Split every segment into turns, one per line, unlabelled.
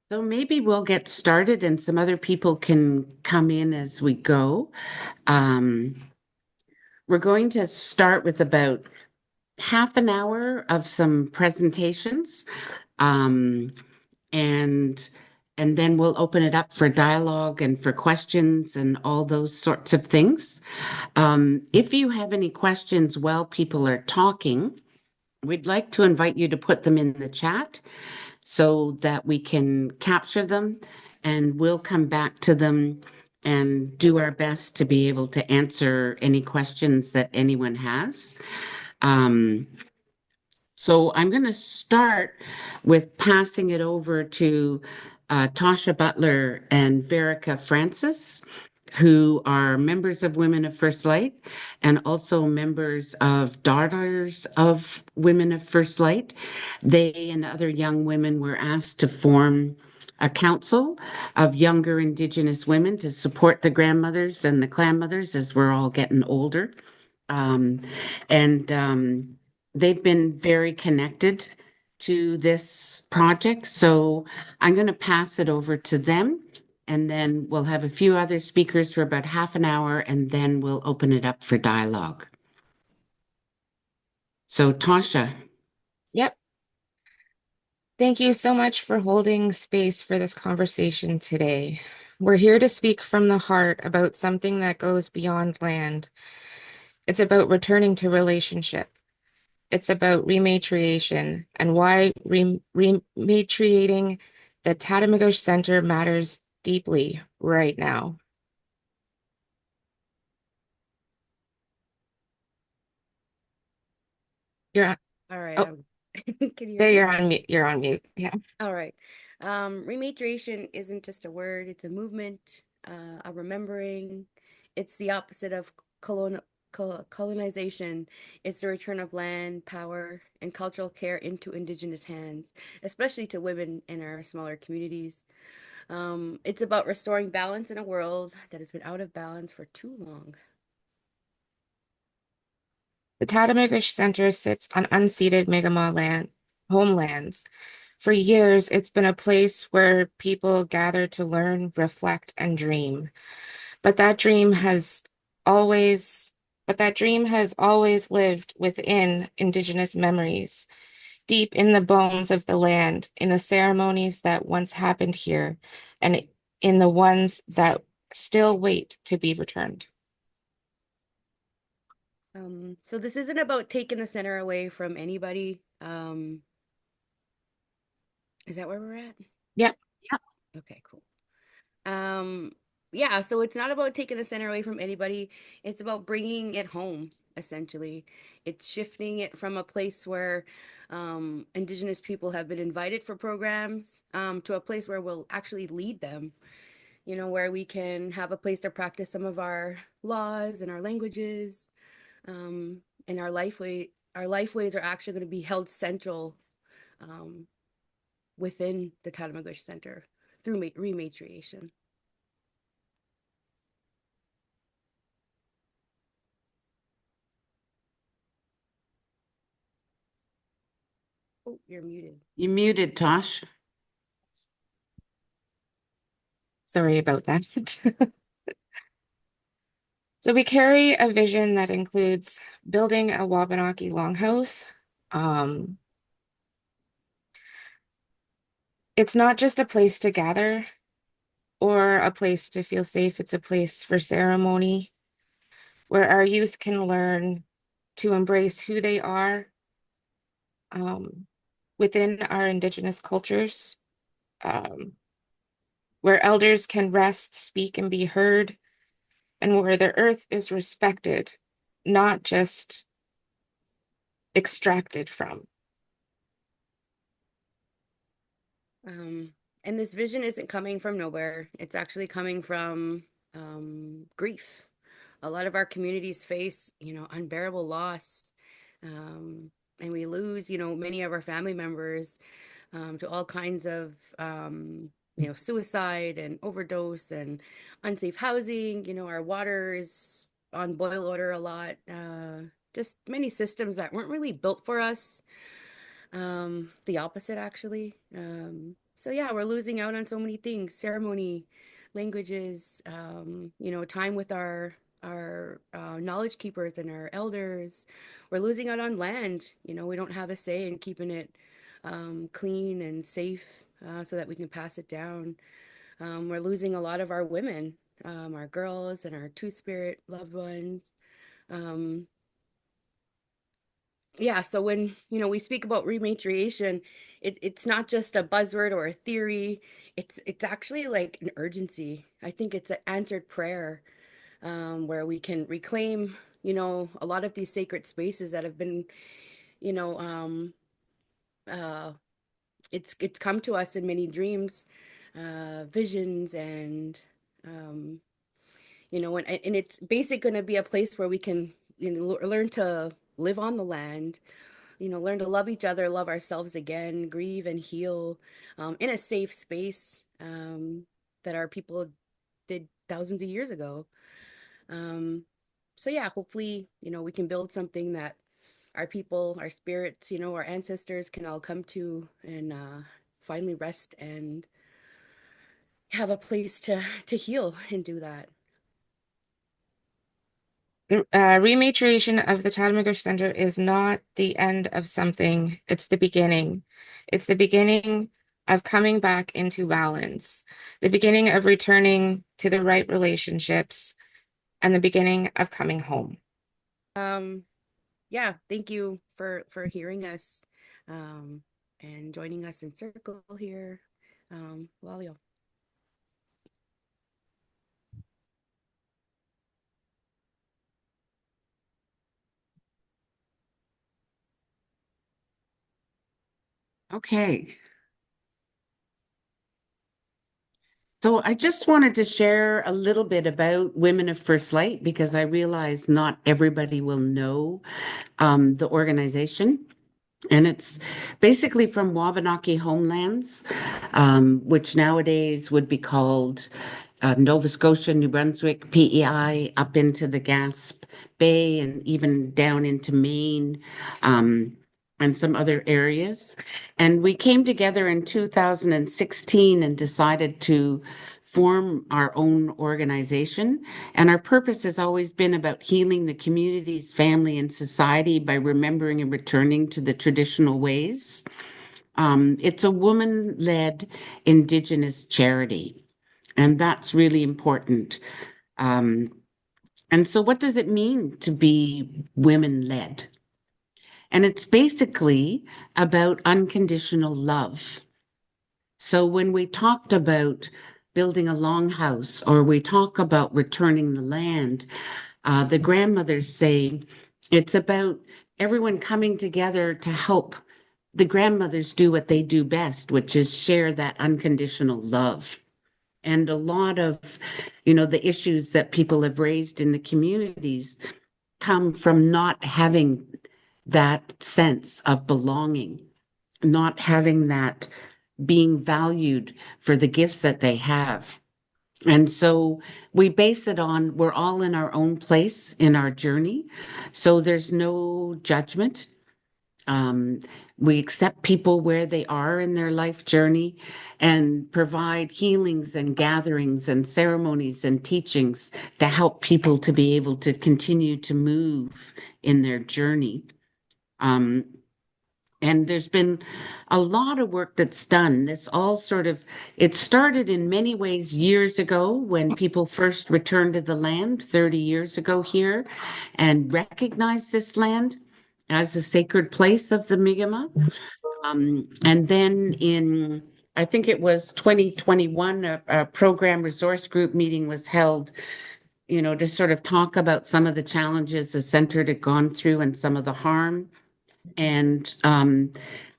So maybe we'll get started and some other people can come in as we go. Um, we're going to start with about half an hour of some presentations. Um, and and then we'll open it up for dialogue and for questions and all those sorts of things. If you have any questions while people are talking, we'd like to invite you to put them in the chat so that we can capture them and we'll come back to them and do our best to be able to answer any questions that anyone has. Um, so I'm going to start with passing it over to Tasha Butler and Verica Francis, who are members of Women of First Light and also members of Daughters of Women of First Light. They and other young women were asked to form a council of younger Indigenous women to support the grandmothers and the clan mothers as we're all getting older. Um, and they've been very connected to this project. So I'm going to pass it over to them. And then we'll have a few other speakers for about half an hour, and then we'll open it up for dialogue. So, Tasha.
Yep. Thank you so much for holding space for this conversation today. We're here to speak from the heart about something that goes beyond land. It's about returning to relationship. It's about rematriation and why rematriating the Tatamagouche Centre matters deeply right now. You're on,
All right.
oh,
Can you hear
there
me?
you're on mute. You're on mute. Yeah.
All right. Rematriation isn't just a word, it's a movement, a remembering. It's the opposite of colonization. It's the return of land, power, and cultural care into Indigenous hands, especially to women in our smaller communities. It's about restoring balance in a world that has been out of balance for too long.
The Tatamagouche Centre sits on unceded Mi'kmaq land homelands. For years, it's been a place where people gather to learn, reflect, and dream. But that dream has always, but that dream has always lived within Indigenous memories, deep in the bones of the land, in the ceremonies that once happened here, and in the ones that still wait to be returned.
So this isn't about taking the center away from anybody. Is that where we're at?
Yep.
Yep.
Okay, cool. Um, yeah, so it's not about taking the center away from anybody. It's about bringing it home, essentially. It's shifting it from a place where Indigenous people have been invited for programs to a place where we'll actually lead them, where we can have a place to practice some of our laws and our languages, and our lifeways are actually going to be held central um, within the Tatamagouche Center through rematriation. Oh, you're muted.
You muted, Tosh.
Sorry about that. So we carry a vision that includes building a Wabanaki longhouse. Um, it's not just a place to gather or a place to feel safe. It's a place for ceremony where our youth can learn to embrace who they are um, within our Indigenous cultures, um, where elders can rest, speak, and be heard, and where the earth is respected, not just extracted from.
Um, and this vision isn't coming from nowhere. It's actually coming from grief. A lot of our communities face, unbearable loss. Um, and we lose, many of our family members to all kinds of, suicide and overdose and unsafe housing. Our water is on boil order a lot. Just many systems that weren't really built for us. The opposite actually. So yeah, we're losing out on so many things, ceremony, languages, time with our knowledge keepers and our elders. We're losing out on land. We don't have a say in keeping it clean and safe so that we can pass it down. We're losing a lot of our women, our girls and our two-spirit loved ones. Um, yeah, so when, we speak about rematriation, it's not just a buzzword or a theory. It's actually like an urgency. I think it's an answered prayer, where we can reclaim, a lot of these sacred spaces that have been, you know, uh, it's come to us in many dreams, visions, and um, and it's basically going to be a place where we can, learn to live on the land, learn to love each other, love ourselves again, grieve and heal, in a safe space, that our people did thousands of years ago. Um, so yeah, hopefully, we can build something that our people, our spirits, our ancestors can all come to and finally rest and have a place to heal and do that.
The rematriation of the Tatamagouche Centre is not the end of something, it's the beginning. It's the beginning of coming back into balance, the beginning of returning to the right relationships, and the beginning of coming home.
Um, yeah, thank you for hearing us, um, and joining us in circle here. Walio.
Okay. So I just wanted to share a little bit about Women of First Light because I realize not everybody will know the organization. And it's basically from Wabanaki homelands, which nowadays would be called Nova Scotia, New Brunswick, PEI, up into the Gasp Bay and even down into Maine, um, and some other areas. And we came together in 2016 and decided to form our own organization. And our purpose has always been about healing the communities, family, and society by remembering and returning to the traditional ways. It's a woman-led Indigenous charity, and that's really important. Um, and so, what does it mean to be women-led? And it's basically about unconditional love. So when we talked about building a longhouse or we talk about returning the land, the grandmothers say it's about everyone coming together to help the grandmothers do what they do best, which is share that unconditional love. And a lot of, the issues that people have raised in the communities come from not having that sense of belonging, not having that being valued for the gifts that they have. And so we base it on we're all in our own place in our journey. So there's no judgment. Um, we accept people where they are in their life journey and provide healings and gatherings and ceremonies and teachings to help people to be able to continue to move in their journey. Um, and there's been a lot of work that's done. It started in many ways years ago when people first returned to the land 30 years ago here and recognized this land as a sacred place of the Mi'kmaq. And then I think it was 2021, a program resource group meeting was held, to sort of talk about some of the challenges the center had gone through and some of the harm. And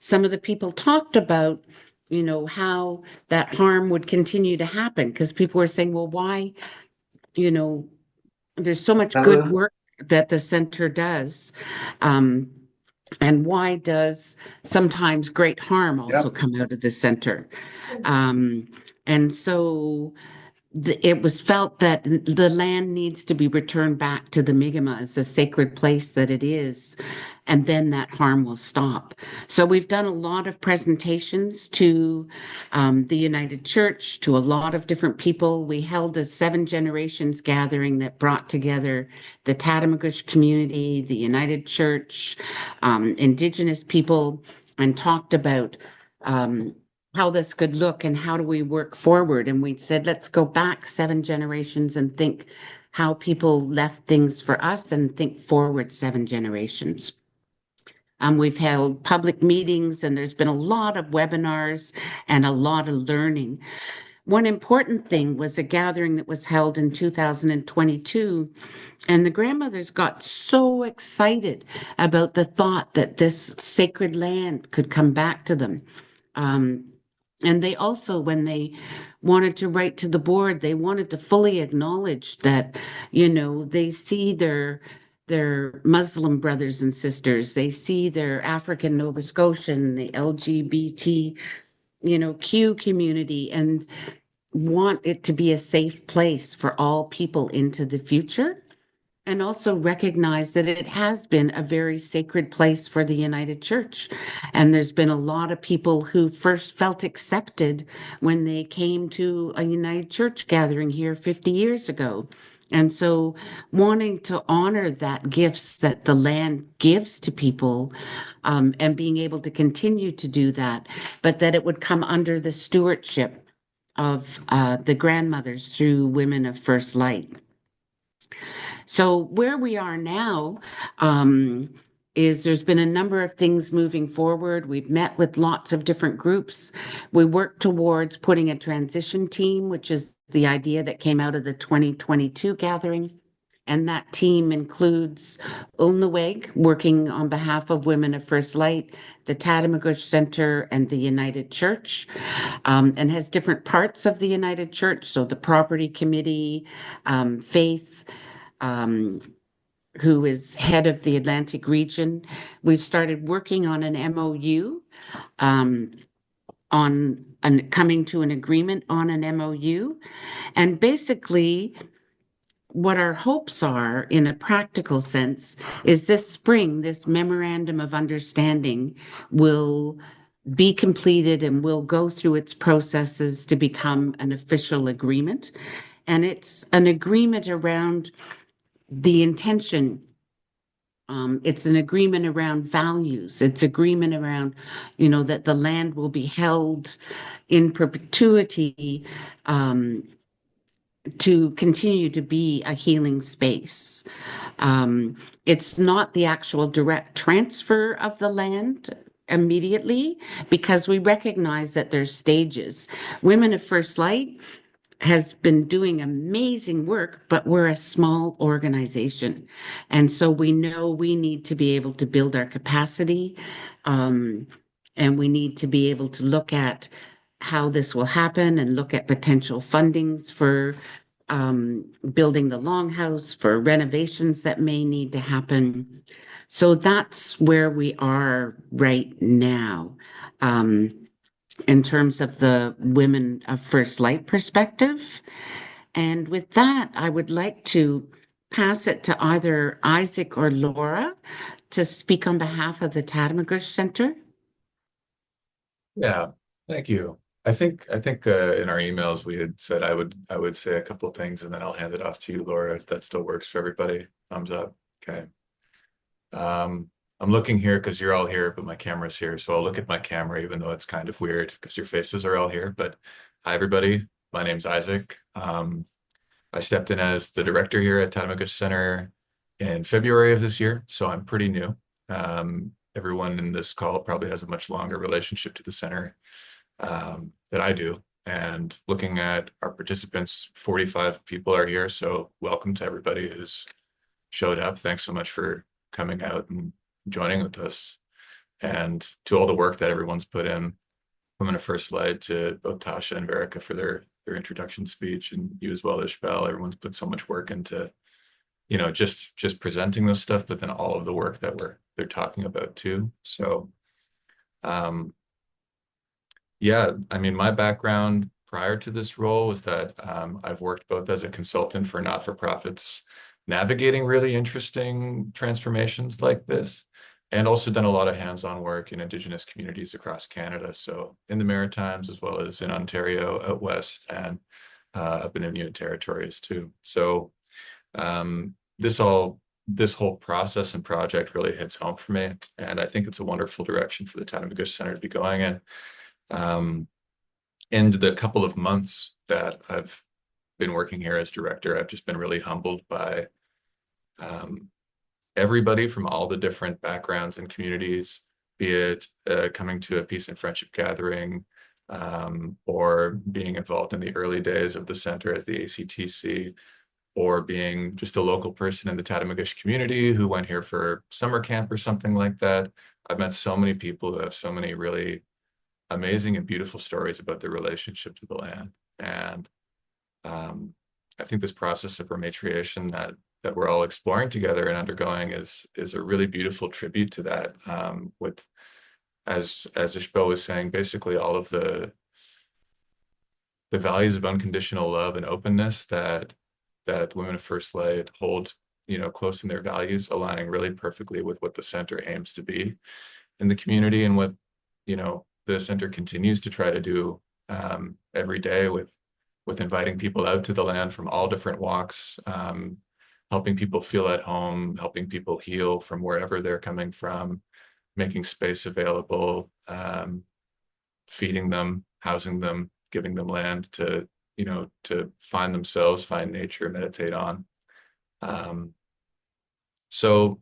some of the people talked about, how that harm would continue to happen because people were saying, well, why, you know, there's so much good work that the center does. Um, and why does sometimes great harm also come out of the center? Um, and so it was felt that the land needs to be returned back to the Mi'kmaq as the sacred place that it is. and then that harm will stop. So we've done a lot of presentations to the United Church, to a lot of different people. We held a 7 generations gathering that brought together the Tatamagouche community, the United Church, Indigenous people, and talked about how this could look and how do we work forward. And we said, let's go back 7 generations and think how people left things for us and think forward 7 generations. We've held public meetings and there's been a lot of webinars and a lot of learning. One important thing was a gathering that was held in 2022, and the grandmothers got so excited about the thought that this sacred land could come back to them. And they also, when they wanted to write to the board, they wanted to fully acknowledge that, they see their Muslim brothers and sisters, they see their African Nova Scotian, the LGBT, Q community, and want it to be a safe place for all people into the future. And also recognize that it has been a very sacred place for the United Church. And there's been a lot of people who first felt accepted when they came to a United Church gathering here 50 years ago. And so wanting to honor that gifts that the land gives to people, and being able to continue to do that, but that it would come under the stewardship of the grandmothers through Women of First Light. So where we are now is there's been a number of things moving forward. We've met with lots of different groups. We work towards putting a transition team, which is the idea that came out of the 2022 gathering. And that team includes Wapna'kikewi'skwaq, working on behalf of Women of First Light, the Tatamagouche Centre, and the United Church, and has different parts of the United Church. So the Property Committee, Faith, who is head of the Atlantic region. We've started working on an MOU, on coming to an agreement on an MOU. And basically, what our hopes are in a practical sense is this spring, this memorandum of understanding will be completed and will go through its processes to become an official agreement. And it's an agreement around the intention. It's an agreement around values. It's agreement around, that the land will be held in perpetuity, to continue to be a healing space. It's not the actual direct transfer of the land immediately, because we recognize that there's stages. Women of First Light has been doing amazing work, but we're a small organization. And so we know we need to be able to build our capacity, and we need to be able to look at how this will happen and look at potential fundings for building the longhouse, for renovations that may need to happen. So that's where we are right now. In terms of the Women of First Light perspective. And with that, I would like to pass it to either Isaac or Laura to speak on behalf of the Tatamagouche Centre.
Yeah, thank you. I think in our emails we had said I would say a couple of things and then I'll hand it off to you, Laura, if that still works for everybody. Thumbs up. Okay. I'm looking here because you're all here, but my camera's here. So I'll look at my camera, even though it's kind of weird because your faces are all here. But hi, everybody. My name's Isaac. I stepped in as the director here at Tatamagouche Centre in February of this year. So I'm pretty new. Everyone in this call probably has a much longer relationship to the center that I do. And looking at our participants, 45 people are here. So welcome to everybody who's showed up. Thanks so much for coming out and joining with us, and to all the work that everyone's put in. Women of First Light, to both Tasha and Verica for their introduction speech, and you as well, Ishbel. Everyone's put so much work into, just presenting this stuff, but then all of the work that they're talking about too. So, yeah, I mean, my background prior to this role was that I've worked both as a consultant for not-for-profits navigating really interesting transformations like this, and also done a lot of hands-on work in Indigenous communities across Canada. So in the Maritimes, as well as in Ontario, out west, and up in Inuit territories too. So um, this whole process and project really hits home for me, and I think it's a wonderful direction for the Tatamagouche Centre to be going in. In the couple of months that I've been working here as director, I've just been really humbled by um, everybody from all the different backgrounds and communities, be it coming to a peace and friendship gathering, or being involved in the early days of the center as the ACTC, or being just a local person in the Tatamagouche community who went here for summer camp or something like that. I've met so many people who have so many really amazing and beautiful stories about their relationship to the land. And I think this process of rematriation that we're all exploring together and undergoing is a really beautiful tribute to that. With as Ishbel was saying, basically all of the values of unconditional love and openness that women of First Light hold, close in their values, aligning really perfectly with what the center aims to be in the community, and what the center continues to try to do every day with inviting people out to the land from all different walks, helping people feel at home, helping people heal from wherever they're coming from, making space available, feeding them, housing them, giving them land to find themselves, find nature, meditate on. So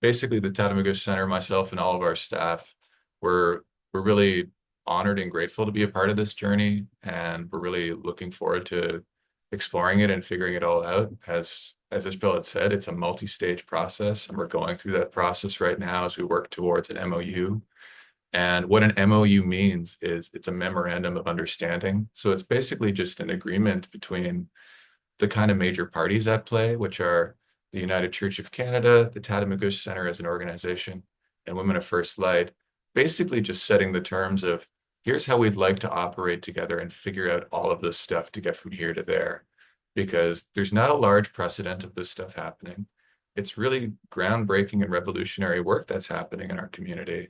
basically the Tatamagouche Centre, myself and all of our staff, we're really honored and grateful to be a part of this journey, and we're really looking forward to exploring it and figuring it all out. As Isabel had said, it's a multi-stage process, and we're going through that process right now as we work towards an MOU. And what an MOU means is it's a memorandum of understanding. So it's basically just an agreement between the kind of major parties at play, which are the United Church of Canada, the Tatamagouche Centre as an organization, and Women of First Light, basically just setting the terms of, here's how we'd like to operate together and figure out all of this stuff to get from here to there. Because there's not a large precedent of this stuff happening. It's really groundbreaking and revolutionary work that's happening in our community.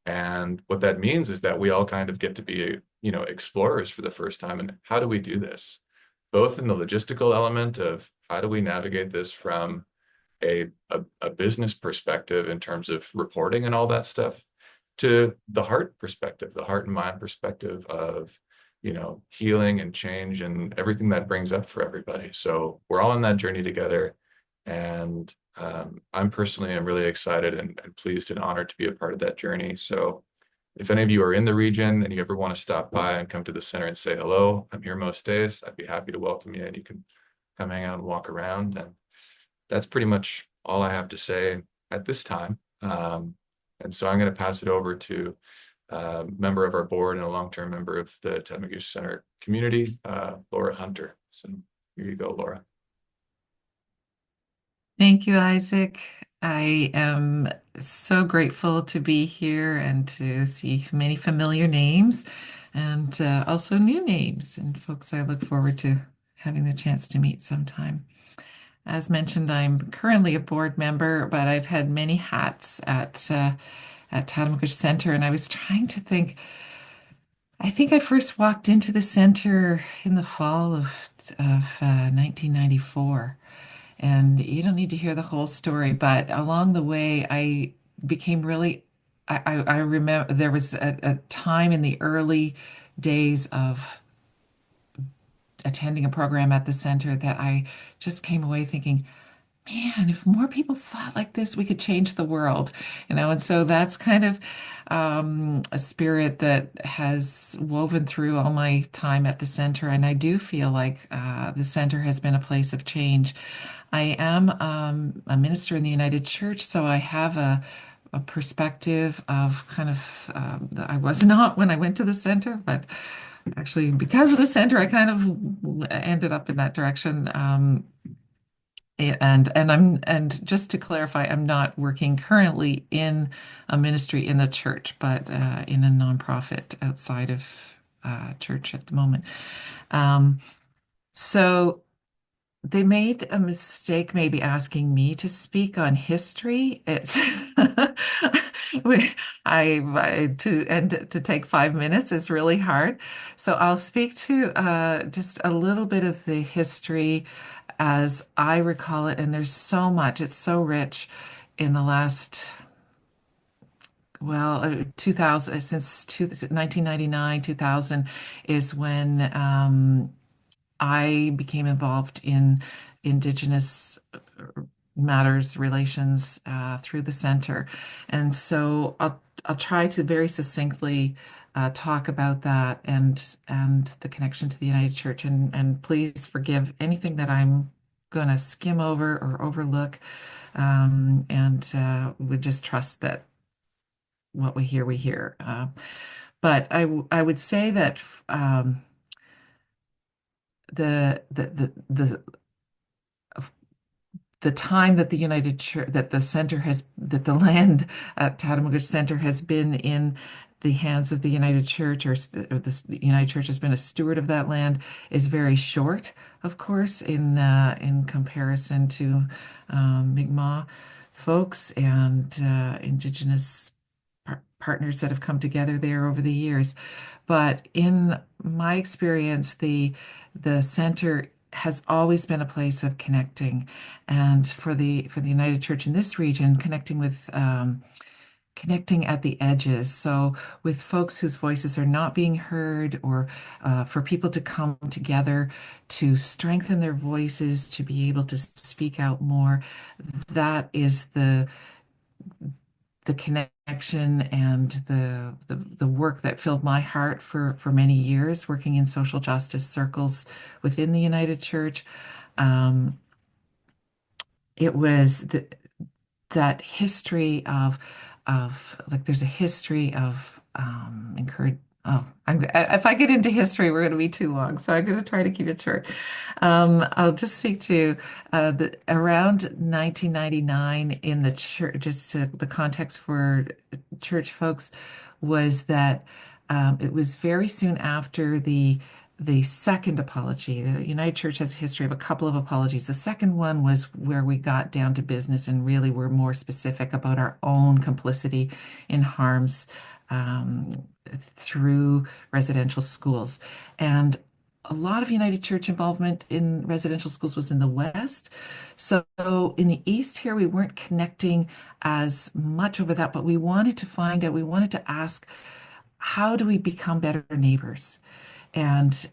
And what that means is that we all kind of get to be, explorers for the first time. And how do we do this? Both in the logistical element of how do we navigate this from a business perspective in terms of reporting and all that stuff, to the heart perspective, the heart and mind perspective of, healing and change and everything that brings up for everybody. So we're all on that journey together. And I'm personally am really excited and pleased and honored to be a part of that journey. So if any of you are in the region and you ever want to stop by and come to the center and say hello, I'm here most days. I'd be happy to welcome you, and you can come hang out and walk around. And that's pretty much all I have to say at this time. And so I'm going to pass it over to a member of our board and a long-term member of the Tatamagouche Centre community, Laura Hunter. So here you go, Laura.
Thank you, Isaac. I am so grateful to be here and to see many familiar names, and also new names and folks I look forward to having the chance to meet sometime. As mentioned, I'm currently a board member, but I've had many hats at Tatamagouche Centre, and I was trying to think. I think I first walked into the center in the fall of 1994. And you don't need to hear the whole story, but along the way, I became really, I remember there was a time in the early days of attending a program at the center that I just came away thinking, man, if more people thought like this, we could change the world, and so that's kind of a spirit that has woven through all my time at the center. And I do feel like the center has been a place of change. I am a minister in the United Church, so I have a perspective of kind of, I was not when I went to the center, but actually because of the center, I kind of ended up in that direction. And just to clarify, I'm not working currently in a ministry in the church, but in a nonprofit outside of church at the moment. So they made a mistake maybe asking me to speak on history. It's we, to take 5 minutes is really hard. So I'll speak to just a little bit of the history as I recall it. And there's so much, it's so rich in the last, well, 2000, since 1999, 2000 is when I became involved in Indigenous matters relations through the center. And so I'll try to very succinctly talk about that and the connection to the United Church. And please forgive anything that I'm going to skim over or overlook. And we just trust that what we hear, we hear. But I would say that the the the the the time that the United Church, that the center has, that the land at Tatamagouche Centre has been in the hands of the United Church, or the United Church has been a steward of that land, is very short, of course, in comparison to Mi'kmaq folks and Indigenous partners that have come together there over the years. But in my experience, the center has always been a place of connecting, and for the United Church in this region, connecting with connecting at the edges. So with folks whose voices are not being heard, or for people to come together to strengthen their voices, to be able to speak out more. That is the connection and the work that filled my heart for many years, working in social justice circles within the United Church. Um, it was that history of like there's a history of encourage. Oh, if I get into history, we're going to be too long, so I'm going to try to keep it short. I'll just speak to around 1999 in the church. Just the context for church folks was that it was very soon after the second apology. The United Church has a history of a couple of apologies. The second one was where we got down to business and really were more specific about our own complicity in harms um, through residential schools. And a lot of United Church involvement in residential schools was in the West. So in the East here, we weren't connecting as much over that, but we wanted to find out, we wanted to ask, how do we become better neighbors? And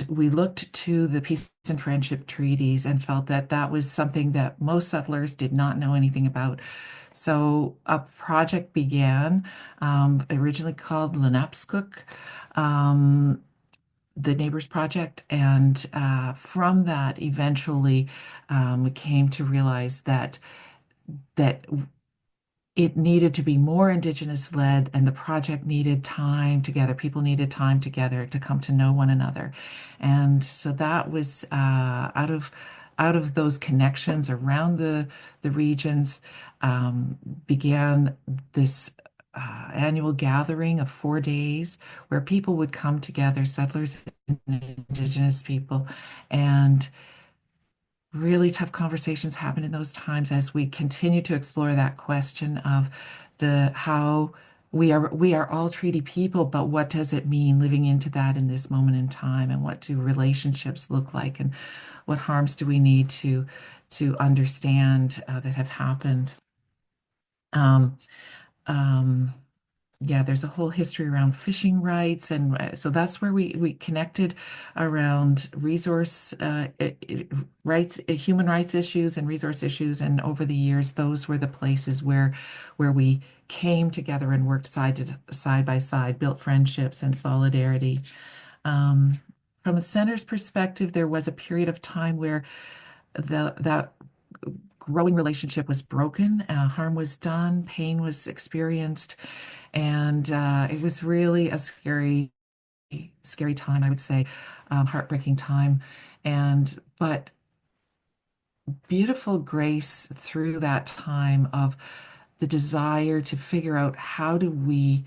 we looked to the peace and friendship treaties and felt that that was something that most settlers did not know anything about. So a project began, originally called Lenapeaskew'k, the Neighbors Project, and from that, eventually, we came to realize that it needed to be more Indigenous led, and the project needed time together. People needed time together to come to know one another. And so that was out of those connections around the regions, began this annual gathering of 4 days where people would come together, settlers and Indigenous people, and really tough conversations happen in those times as we continue to explore that question of the how we are all treaty people, but what does it mean living into that in this moment in time, and what do relationships look like, and what harms do we need to understand that have happened. Um, um, yeah, there's a whole history around fishing rights, and so that's where we connected around resource rights, human rights issues, and resource issues. And over the years, those were the places where we came together and worked side by side, built friendships and solidarity. Um, from a center's perspective, there was a period of time where that growing relationship was broken, harm was done, pain was experienced, and it was really a scary time, I would say, heartbreaking time, and but beautiful grace through that time of the desire to figure out how do we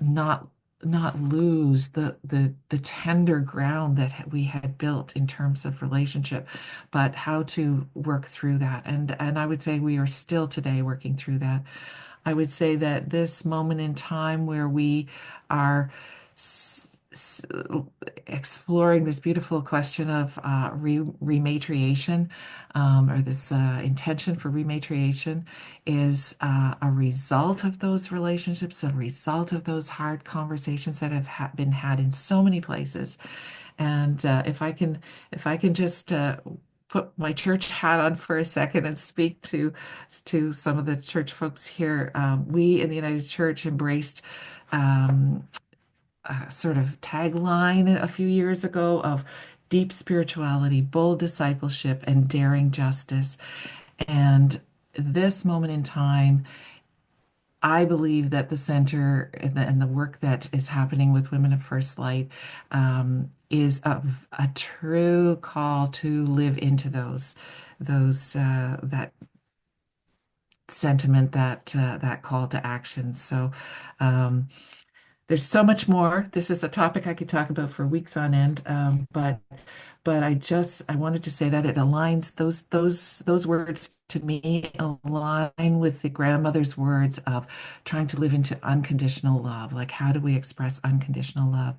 not not lose the tender ground that we had built in terms of relationship, but how to work through that. And I would say we are still today working through that. I would say that this moment in time where we are exploring this beautiful question of rematriation, or this intention for rematriation, is a result of those relationships, a result of those hard conversations that have been had in so many places. And if I can just put my church hat on for a second and speak to some of the church folks here. We in the United Church embraced a sort of tagline a few years ago of deep spirituality, bold discipleship, and daring justice. And this moment in time, I believe that the center and the work that is happening with Women of First Light is a true call to live into those that sentiment, that call to action. So there's so much more. This is a topic I could talk about for weeks on end, but I wanted to say that it aligns those words to me align with the grandmother's words of trying to live into unconditional love. Like, how do we express unconditional love?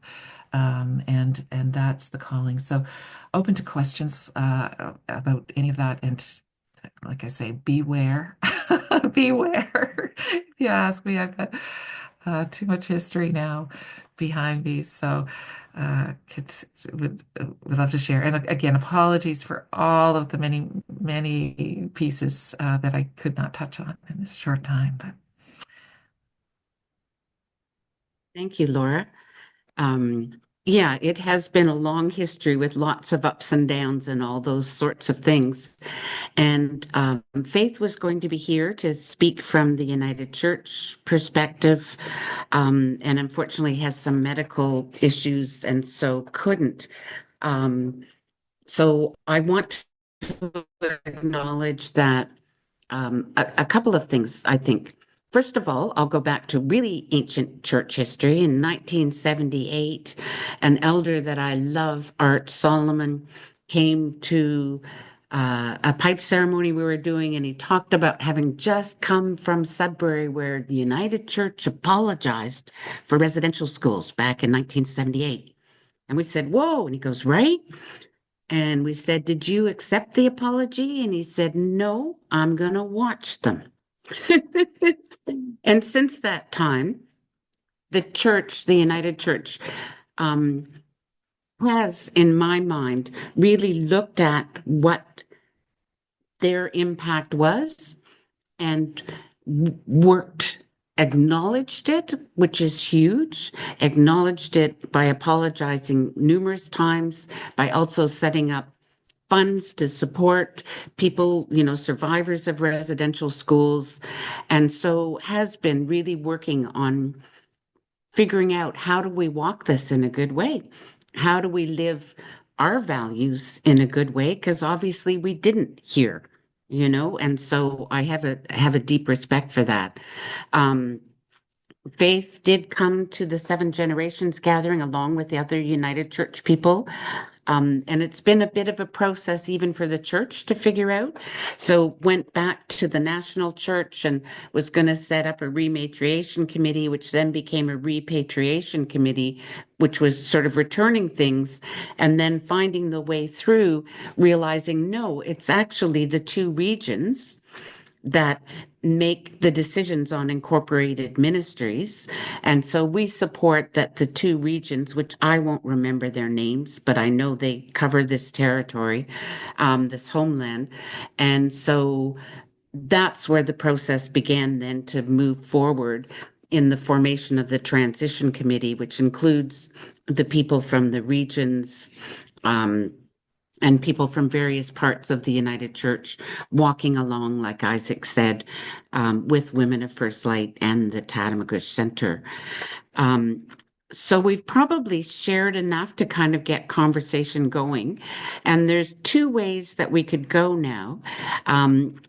And that's the calling. So open to questions about any of that. And like I say, beware, beware. If you ask me, I've got too much history now behind me. So kids would love to share. And again, apologies for all of the many, many pieces that I could not touch on in this short time. But
Thank you, Laura. Yeah, it has been a long history with lots of ups and downs and all those sorts of things. And Faith was going to be here to speak from the United Church perspective, and unfortunately has some medical issues and so couldn't. So I want to acknowledge that a couple of things, I think. First of all, I'll go back to really ancient church history. In 1978, an elder that I love, Art Solomon, came to a pipe ceremony we were doing, and he talked about having just come from Sudbury, where the United Church apologized for residential schools back in 1978. And we said, whoa. And he goes, right? And we said, did you accept the apology? And he said, no, I'm going to watch them. And since that time, the church, the United Church, has, in my mind, really looked at what their impact was and worked, acknowledged it, which is huge, acknowledged it by apologizing numerous times, by also setting up funds to support people, survivors of residential schools, and so has been really working on figuring out, how do we walk this in a good way? How do we live our values in a good way? Because obviously we didn't here, and so I have a deep respect for that. Faith did come to the Seven Generations gathering along with the other United Church people. And it's been a bit of a process even for the church to figure out. So went back to the national church and was going to set up a rematriation committee, which then became a repatriation committee, which was sort of returning things, and then finding the way through, realizing, no, it's actually the two regions that make the decisions on incorporated ministries. And so we support that the two regions, which I won't remember their names, but I know they cover this territory, this homeland. And so that's where the process began then to move forward in the formation of the transition committee, which includes the people from the regions, and people from various parts of the United Church walking along, like Isaac said, with Women of First Light and the Tatamagouche Centre. So we've probably shared enough to kind of get conversation going. And there's two ways that we could go now.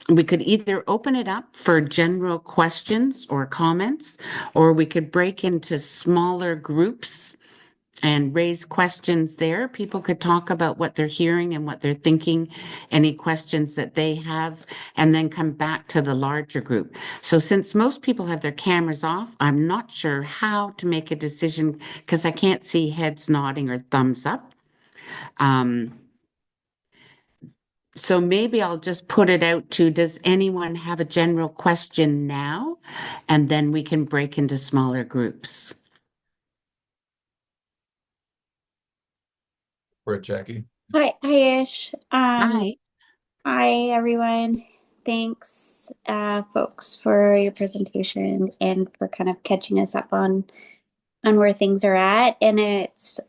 We could either open it up for general questions or comments, or we could break into smaller groups and raise questions there. People could talk about what they're hearing and what they're thinking, any questions that they have, and then come back to the larger group. So since most people have their cameras off, I'm not sure how to make a decision because I can't see heads nodding or thumbs up. So maybe I'll just put it out to, does anyone have a general question now? And then we can break into smaller groups.
For Jackie.
Hi, Ish.
Hi.
Hi, everyone. Thanks, folks, for your presentation and for kind of catching us up on where things are at. And it's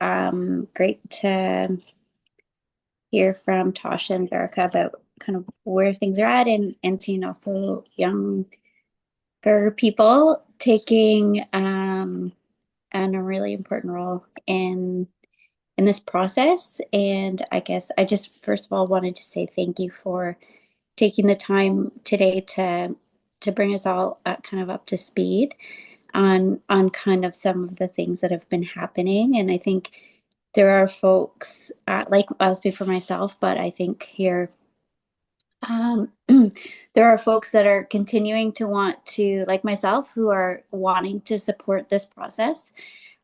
great to hear from Tasha and Erica about kind of where things are at and seeing also younger people taking and a really important role in this process. And I guess I just first of all wanted to say thank you for taking the time today to bring us all kind of up to speed on kind of some of the things that have been happening. And I think there are folks like I'll speak for myself, but I think here there are folks that are continuing to want to, like myself, who are wanting to support this process.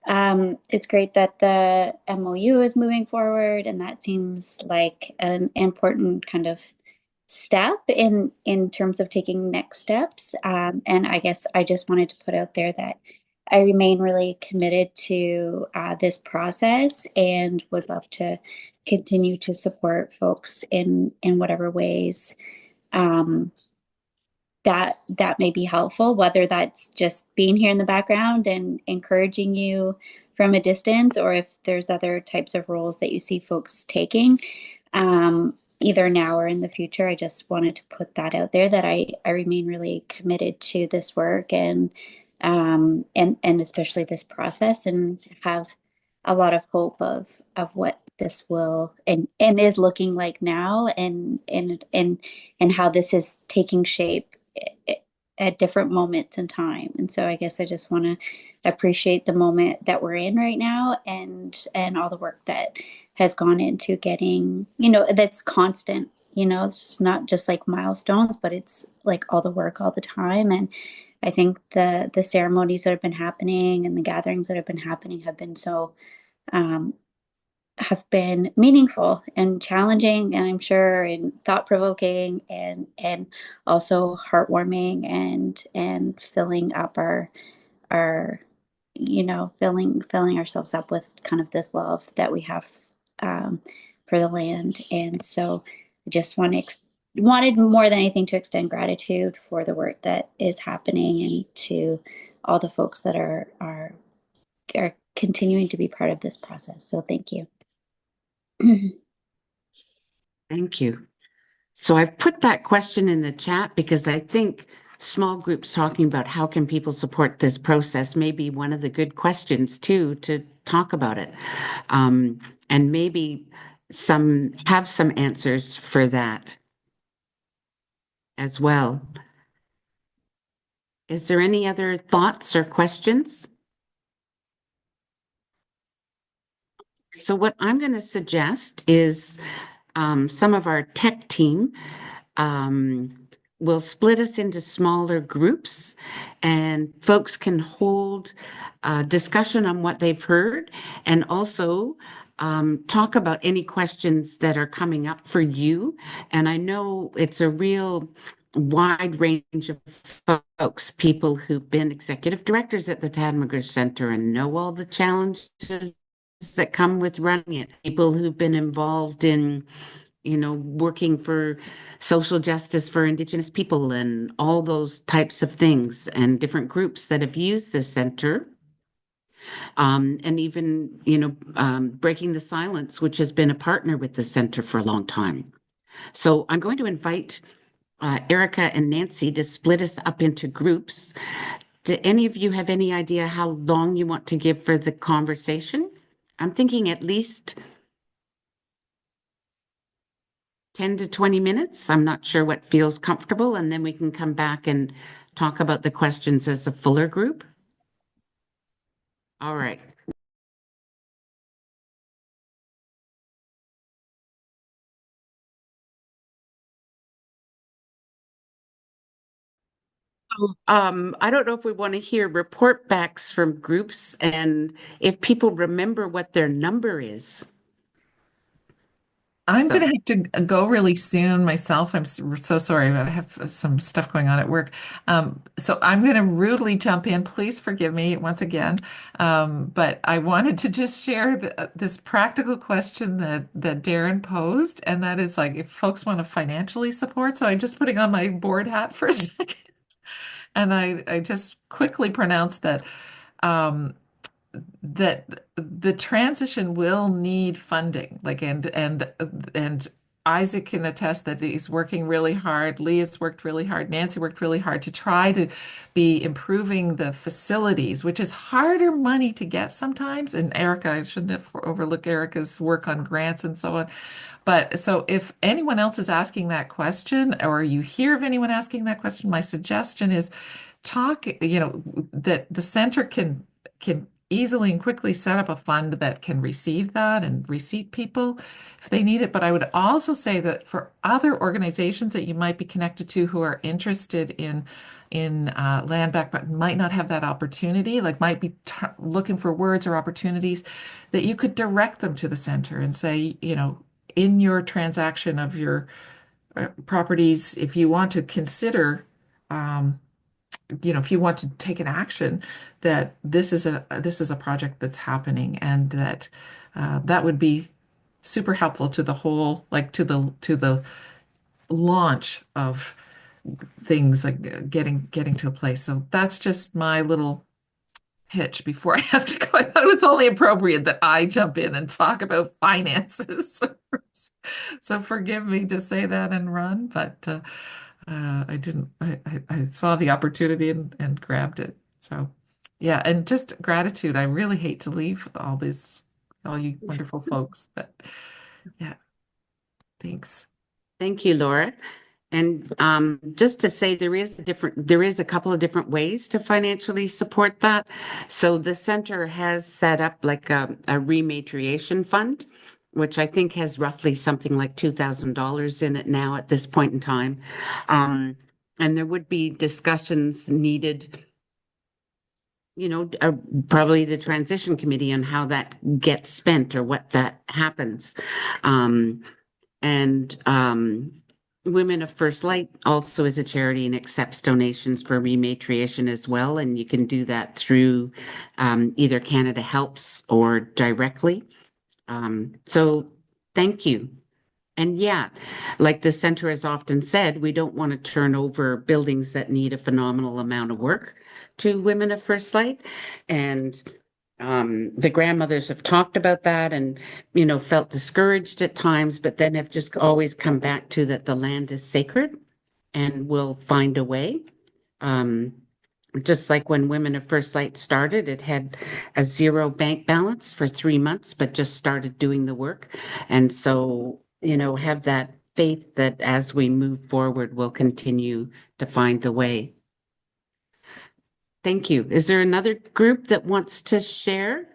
It's great that the MOU is moving forward, and that seems like an important kind of step in terms of taking next steps. And I guess I just wanted to put out there that I remain really committed to this process and would love to continue to support folks in whatever ways that may be helpful, whether that's just being here in the background and encouraging you from a distance, or if there's other types of roles that you see folks taking, either now or in the future. I just wanted to put that out there that I remain really committed to this work and especially this process, and have a lot of hope of what this will and is looking like now, and how this is taking shape at different moments in time. And so I guess I just want to appreciate the moment that we're in right now, and all the work that has gone into getting, that's constant. It's not just like milestones, but it's like all the work all the time. And I think the ceremonies that have been happening and the gatherings that have been happening have been so have been meaningful and challenging, and I'm sure, and thought-provoking, and also heartwarming, and filling up our filling ourselves up with kind of this love that we have for the land. And so I just wanted more than anything to extend gratitude for the work that is happening, and to all the folks that are continuing to be part of this process. So thank you.
Thank you. So I've put that question in the chat because I think small groups talking about how can people support this process may be one of the good questions too, to talk about it. And maybe have some answers for that as well. Is there any other thoughts or questions? So what I'm going to suggest is some of our tech team will split us into smaller groups, and folks can hold discussion on what they've heard, and also talk about any questions that are coming up for you. And I know it's a real wide range of folks, people who've been executive directors at the Tatamagouche Centre and know all the challenges that come with running it, people who've been involved in working for social justice for Indigenous people and all those types of things, and different groups that have used this center. And even, Breaking the Silence, which has been a partner with the center for a long time. So I'm going to invite Erica and Nancy to split us up into groups Do any of you have any idea how long you want to give for the conversation? I'm thinking at least 10 to 20 minutes. I'm not sure what feels comfortable, and then we can come back and talk about the questions as a fuller group. All right. I don't know if we want to hear report backs from groups and if people remember what their number is.
I'm
So-
going to have to go really soon myself. I'm so sorry, but I have some stuff going on at work. So I'm going to rudely jump in. Please forgive me once again. But I wanted to just share this practical question that Darren posed, and that is like if folks want to financially support. So I'm just putting on my board hat for a second, and I just quickly pronounced that. That the transition will need funding. Like and Isaac can attest that he's working really hard. Leah's worked really hard. Nancy worked really hard to try to be improving the facilities, which is harder money to get sometimes. And Erica, I shouldn't have overlooked Erica's work on grants and so on. But so if anyone else is asking that question, or you hear of anyone asking that question, my suggestion is talk, that the center can easily and quickly set up a fund that can receive that and receipt people if they need it. But I would also say that for other organizations that you might be connected to who are interested in land back but might not have that opportunity, like might be looking for words or opportunities, that you could direct them to the center and say, in your transaction of your properties, if you want to consider if you want to take an action, that this is a project that's happening, and that that would be super helpful to the whole, like to the launch of things, like getting to a place. So that's just my little pitch before I have to go. I thought it was only appropriate that I jump in and talk about finances. So forgive me to say that and run, but I didn't. I saw the opportunity and grabbed it. So yeah, and just gratitude. I really hate to leave all you wonderful folks, but yeah, thanks.
Thank you, Laura. And just to say, there is a couple of different ways to financially support that. So the center has set up like a rematriation fund, which I think has roughly something like $2,000 in it now at this point in time. And there would be discussions needed, probably the transition committee on how that gets spent or what that happens. And Women of First Light also is a charity and accepts donations for rematriation as well. And you can do that through either Canada Helps or directly. So thank you. And yeah, like the center has often said, we don't want to turn over buildings that need a phenomenal amount of work to Women of First Light. And the grandmothers have talked about that and, felt discouraged at times, but then have just always come back to that the land is sacred and will find a way. Just like when Women of First Light started, it had a zero bank balance for 3 months, but just started doing the work. And so, have that faith that as we move forward, we'll continue to find the way. Thank you. Is there another group that wants to share?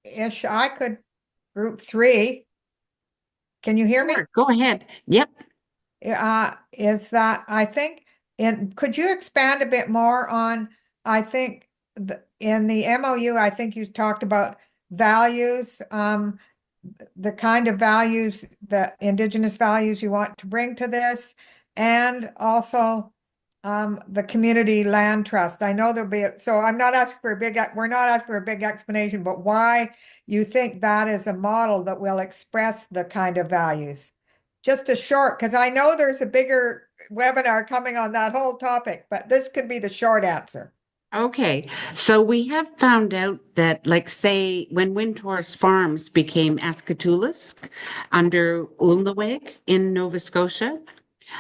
Ish, I could group 3. Can you hear me?
Sure, go ahead. Yep.
Is that I think, and could you expand a bit more on, I think in the MOU, I think you talked about values, the kind of values, the Indigenous values you want to bring to this, and also the community land trust. I know there'll be, so I'm not asking for we're not asking for a big explanation, but why you think that is a model that will express the kind of values. Just a short, because I know there's a bigger webinar coming on that whole topic, but this could be the short answer.
Okay, so we have found out that, like, say, when Windhorse Farms became Askatoulisk under Ulnaweg in Nova Scotia,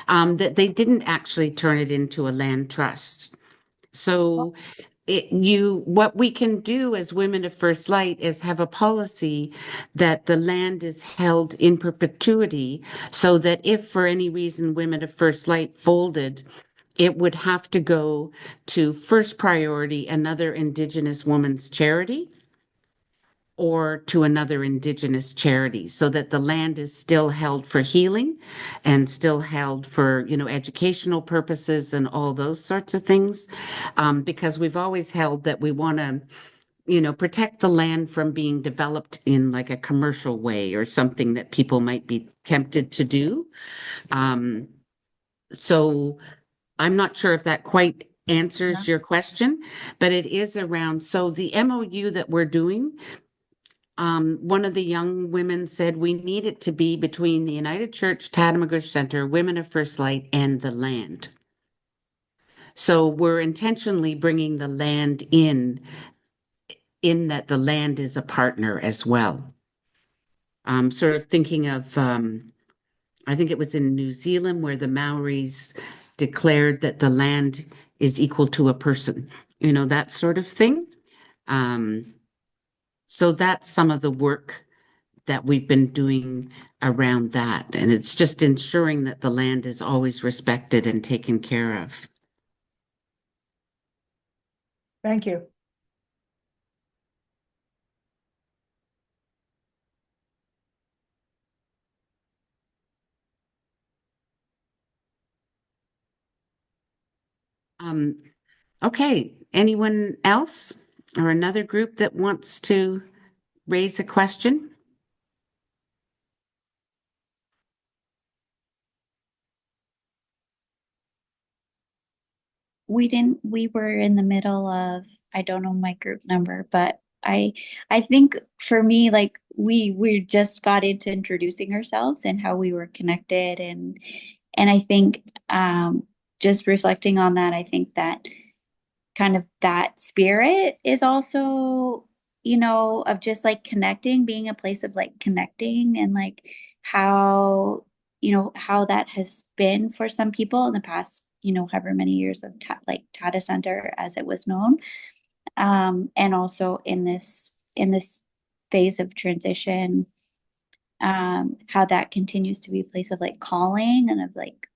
that they didn't actually turn it into a land trust. So what we can do as women of First Light is have a policy that the land is held in perpetuity, so that if for any reason women of First Light folded, it would have to go to first priority another Indigenous woman's charity or to another Indigenous charity, so that the land is still held for healing and still held for, educational purposes and all those sorts of things. Because we've always held that we want to, protect the land from being developed in like a commercial way or something that people might be tempted to do. So I'm not sure if that quite answers your question, but it is around. So the MOU that we're doing, one of the young women said we need it to be between the United Church, Tatamagouche Centre, Women of First Light, and the land. So we're intentionally bringing the land in that the land is a partner as well. Sort of thinking of, I think it was in New Zealand where the Maoris declared that the land is equal to a person, that sort of thing. So that's some of the work that we've been doing around that. And it's just ensuring that the land is always respected and taken care of.
Thank you.
Okay, anyone else or another group that wants to raise a question?
We were in the middle of, I don't know my group number, but I think for me, like we just got into introducing ourselves and how we were connected, and I think just reflecting on that, I think that kind of that spirit is also, of just like connecting, being a place of like connecting, and like how, how that has been for some people in the past, however many years of like Tata Center as it was known. And also in this phase of transition, how that continues to be a place of like calling and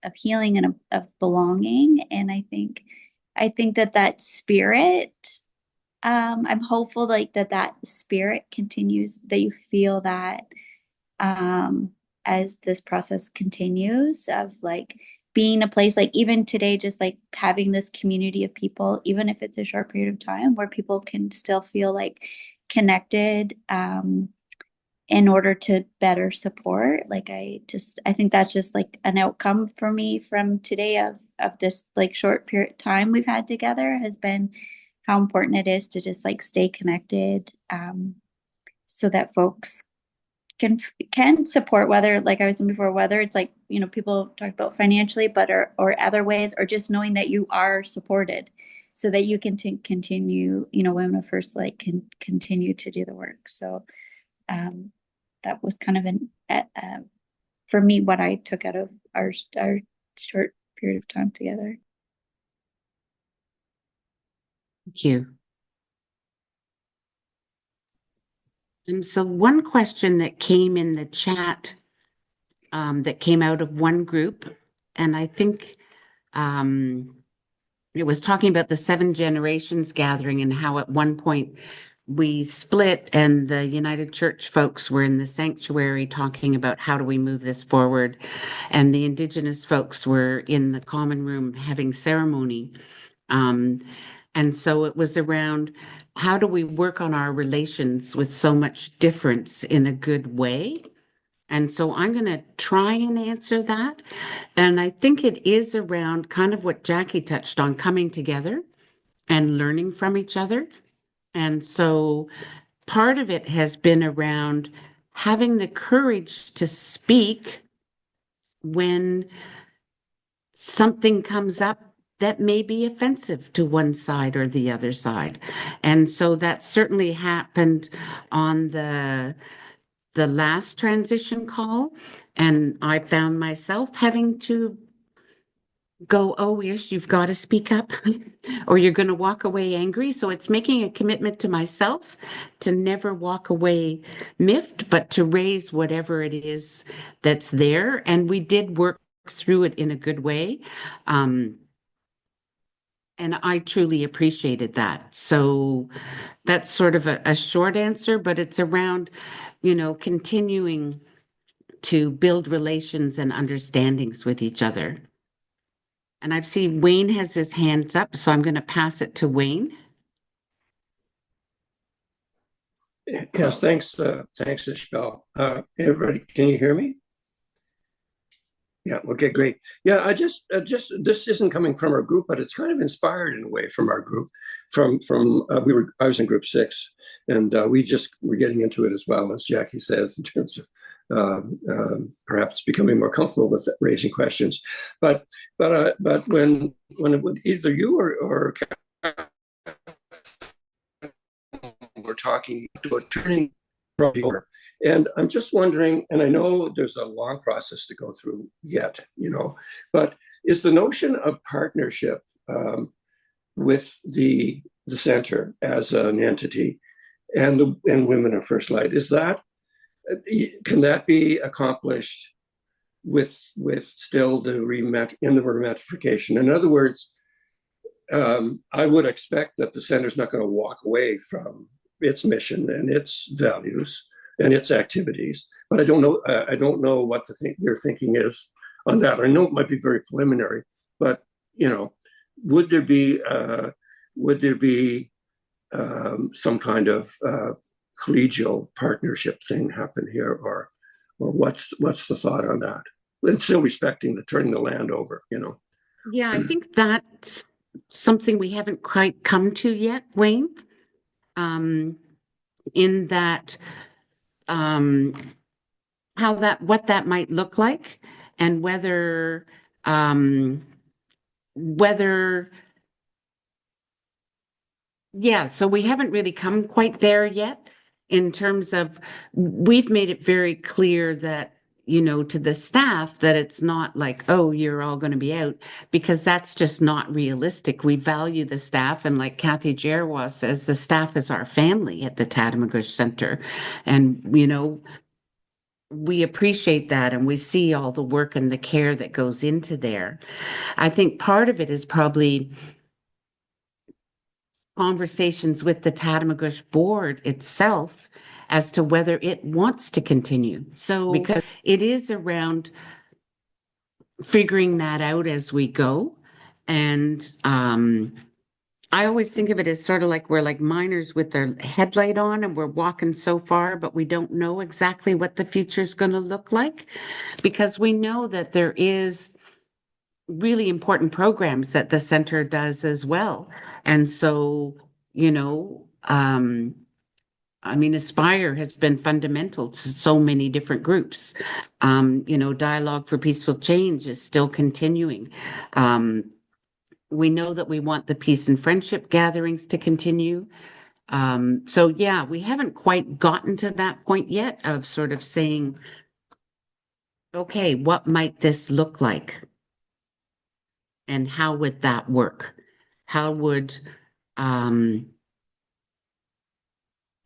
of healing and of belonging. And I think that spirit, I'm hopeful like that spirit continues, that you feel that as this process continues of like being a place, like even today, just like having this community of people, even if it's a short period of time, where people can still feel like connected, in order to better support. Like I think that's just like an outcome for me from today of this like short period of time we've had together, has been how important it is to just like stay connected, so that folks can support, whether, like I was saying before, whether it's like, people talk about financially, but or other ways, or just knowing that you are supported, so that you can continue, Women of First Light can continue to do the work. So that was kind of for me what I took out of our short period of time together.
Thank you. And so one question that came in the chat, that came out of one group, and I think it was talking about the Seven Generations gathering and how at one point we split and the United Church folks were in the sanctuary talking about how do we move this forward, and the Indigenous folks were in the common room having ceremony. And so it was around how do we work on our relations with so much difference in a good way. And so I'm going to try and answer that. And I think it is around kind of what Jackie touched on, coming together and learning from each other. And so part of it has been around having the courage to speak when something comes up that may be offensive to one side or the other side. And so that certainly happened on the last transition call. And I found myself having to go, oh, Ish, you've got to speak up, or you're going to walk away angry. So it's making a commitment to myself to never walk away miffed, but to raise whatever it is that's there. And we did work through it in a good way. And I truly appreciated that. So that's sort of a short answer, but it's around, continuing to build relations and understandings with each other. And I've seen Wayne has his hands up, so I'm going to pass it to Wayne.
Yes, thanks, Ishbel. Everybody, can you hear me? Yeah, okay, great. Yeah, I just this isn't coming from our group, but it's kind of inspired in a way from our group. I was in group 6, and we're getting into it as well, as Jackie says, in terms of perhaps becoming more comfortable with raising questions. But when it would either you or we're talking about turning over. And I'm just wondering, and I know there's a long process to go through yet, but is the notion of partnership with the center as an entity and Women of First Light, can that be accomplished with still in the rematriation? In other words, I would expect that the center is not going to walk away from its mission and its values and its activities. But I don't know what your thinking is on that. I know it might be very preliminary, but would there be some kind of collegial partnership thing happen here, or what's the thought on that? And still respecting the turning the land over,
Yeah, I think that's something we haven't quite come to yet, Wayne. In that, what that might look like, and whether yeah, so we haven't really come quite there yet in terms of we've made it very clear that, to the staff that it's not like, oh, you're all going to be out, because that's just not realistic. We value the staff. And like Kathy Jerwa says, the staff is our family at the Tatamagouche Centre. And, we appreciate that, and we see all the work and the care that goes into there. I think part of it is probably conversations with the Tatamagouche board itself as to whether it wants to continue. So, because it is around figuring that out as we go. And I always think of it as sort of like we're like miners with their headlight on, and we're walking so far, but we don't know exactly what the future is going to look like, because we know that there is really important programs that the center does as well. And so, I mean, Aspire has been fundamental to so many different groups. Dialogue for Peaceful Change is still continuing. We know that we want the peace and friendship gatherings to continue. So yeah, we haven't quite gotten to that point yet of sort of saying, okay, what might this look like? And how would that work? How would,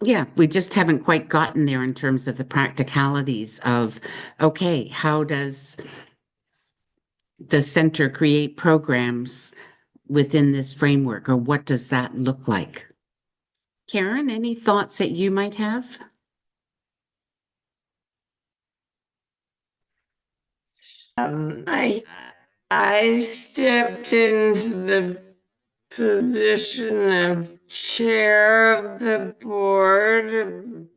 yeah, we just haven't quite gotten there in terms of the practicalities of, okay, how does the center create programs within this framework, or what does that look like? Karen, any thoughts that you might have?
I stepped into the position of chair of the board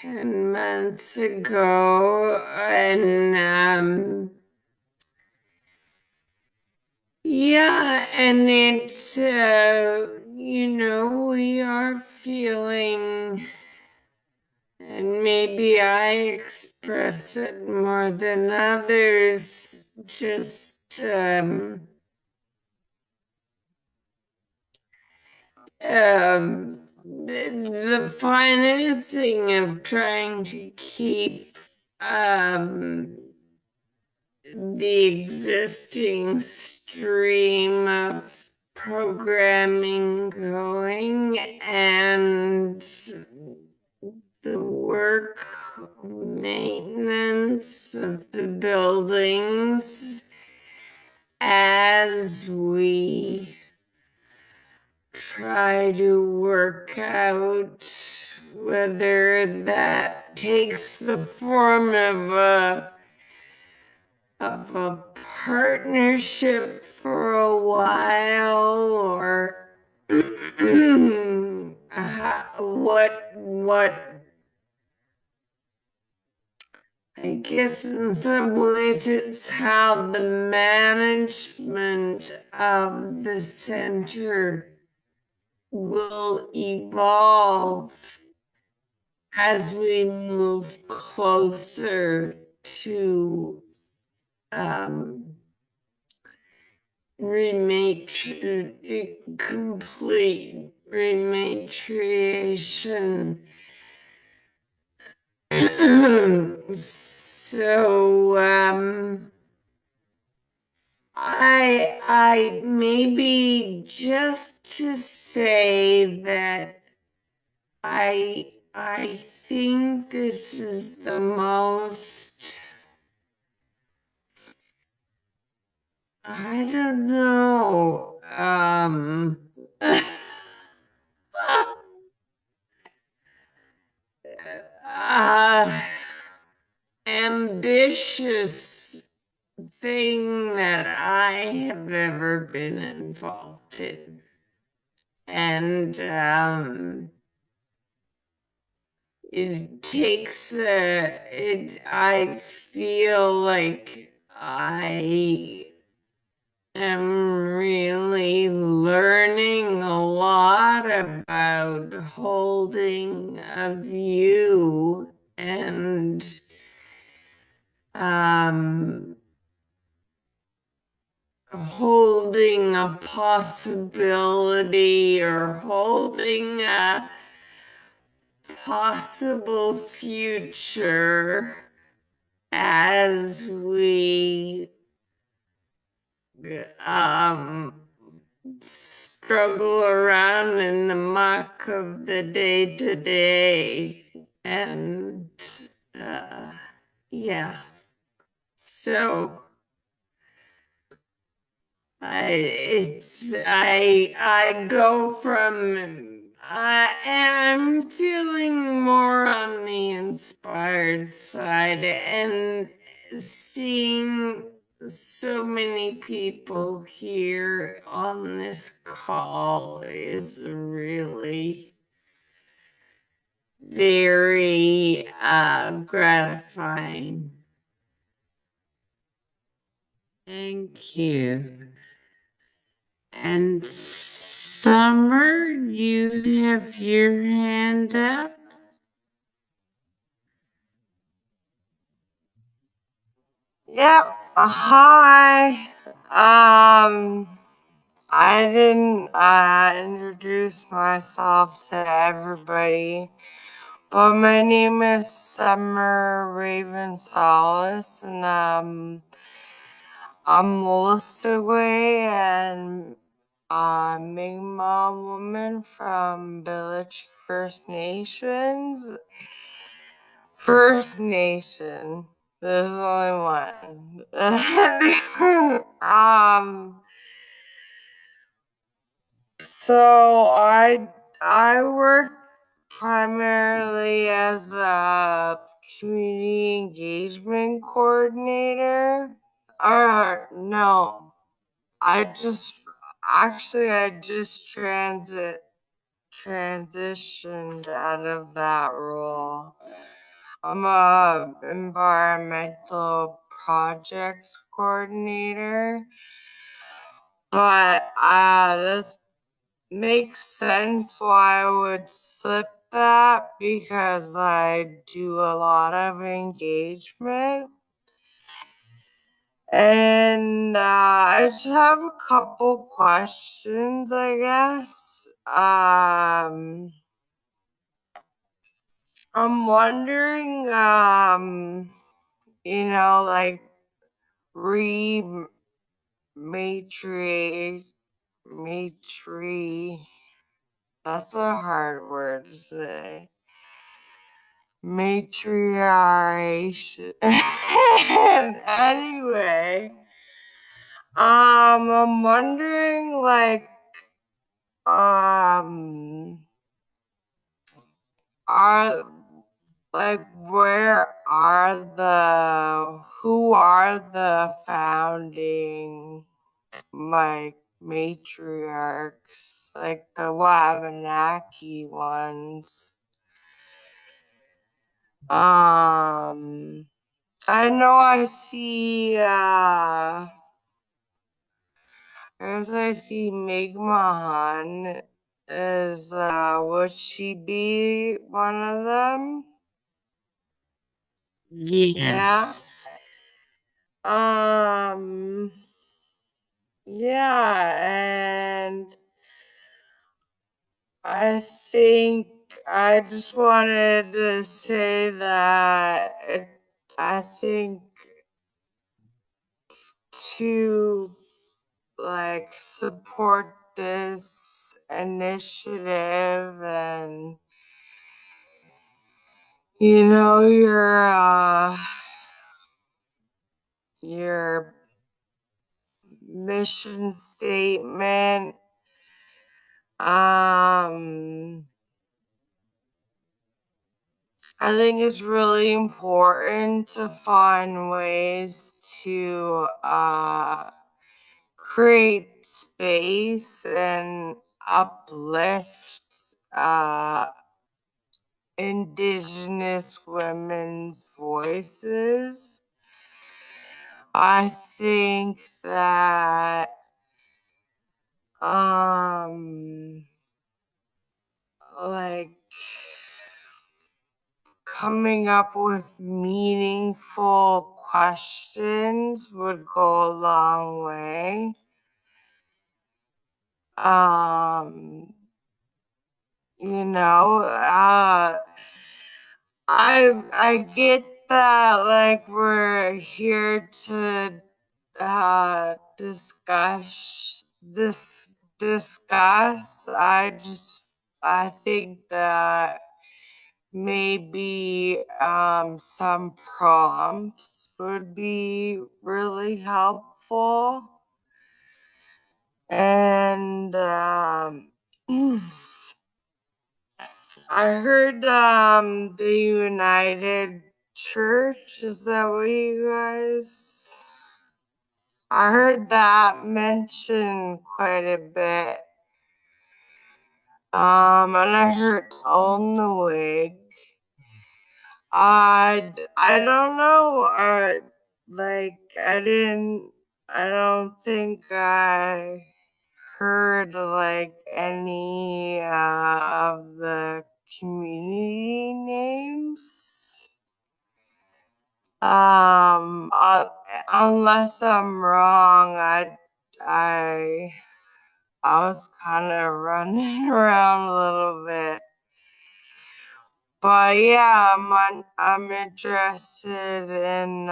10 months ago, and yeah, and it's we are feeling, and maybe I express it more than others, just the financing of trying to keep the existing stream of programming going and the work maintenance of the buildings as we try to work out whether that takes the form of a partnership for a while or what I guess in some ways it's how the management of the center will evolve as we move closer to complete rematriation. So I maybe just to say that I think this is the most, I don't know, ambitious thing that I have ever been involved in. And it takes I feel like I am really learning a lot about holding a view and holding a possibility or holding a possible future as we struggle around in the muck of the day to day. And yeah, so I go from and I'm feeling more on the inspired side and seeing so many people here on this call is really very gratifying.
Thank you. And Summer, you have your hand up.
Yep. Hi. I didn't introduce myself to everybody, but my name is Summer Raven Solace, and I'm Wapna'kikewi'skwaq and a Mi'kmaq woman from Village First Nations. First Nation. There's only one. So I work primarily as a community engagement coordinator. Or no, I just transitioned out of that role. I'm a environmental projects coordinator, but this makes sense why I would slip that because I do a lot of engagement. And I just have a couple questions, I guess. I'm wondering, like that's a hard word to say. Matriarchation. Anyway, I'm wondering, like, are who are the founding, like, matriarchs, like the Wabanaki ones? I know I see, as I see Mi'kmaq is, would she be one of them? Yeah.
Yes.
Yeah, and I think I just wanted to say that I think to, like, support this initiative, and you know, your mission statement, I think it's really important to find ways to create space and uplift Indigenous women's voices. I think that like, coming up with meaningful questions would go a long way. You know, I get that, like, we're here to discuss. I think that maybe some prompts would be really helpful. And I heard the United Church, is that what you guys? I heard that mentioned quite a bit. And I heard Olnewig. I don't know. Like, I don't think I heard, like, any of the community names. Unless I'm wrong, I was kind of running around a little bit. But yeah, I'm interested in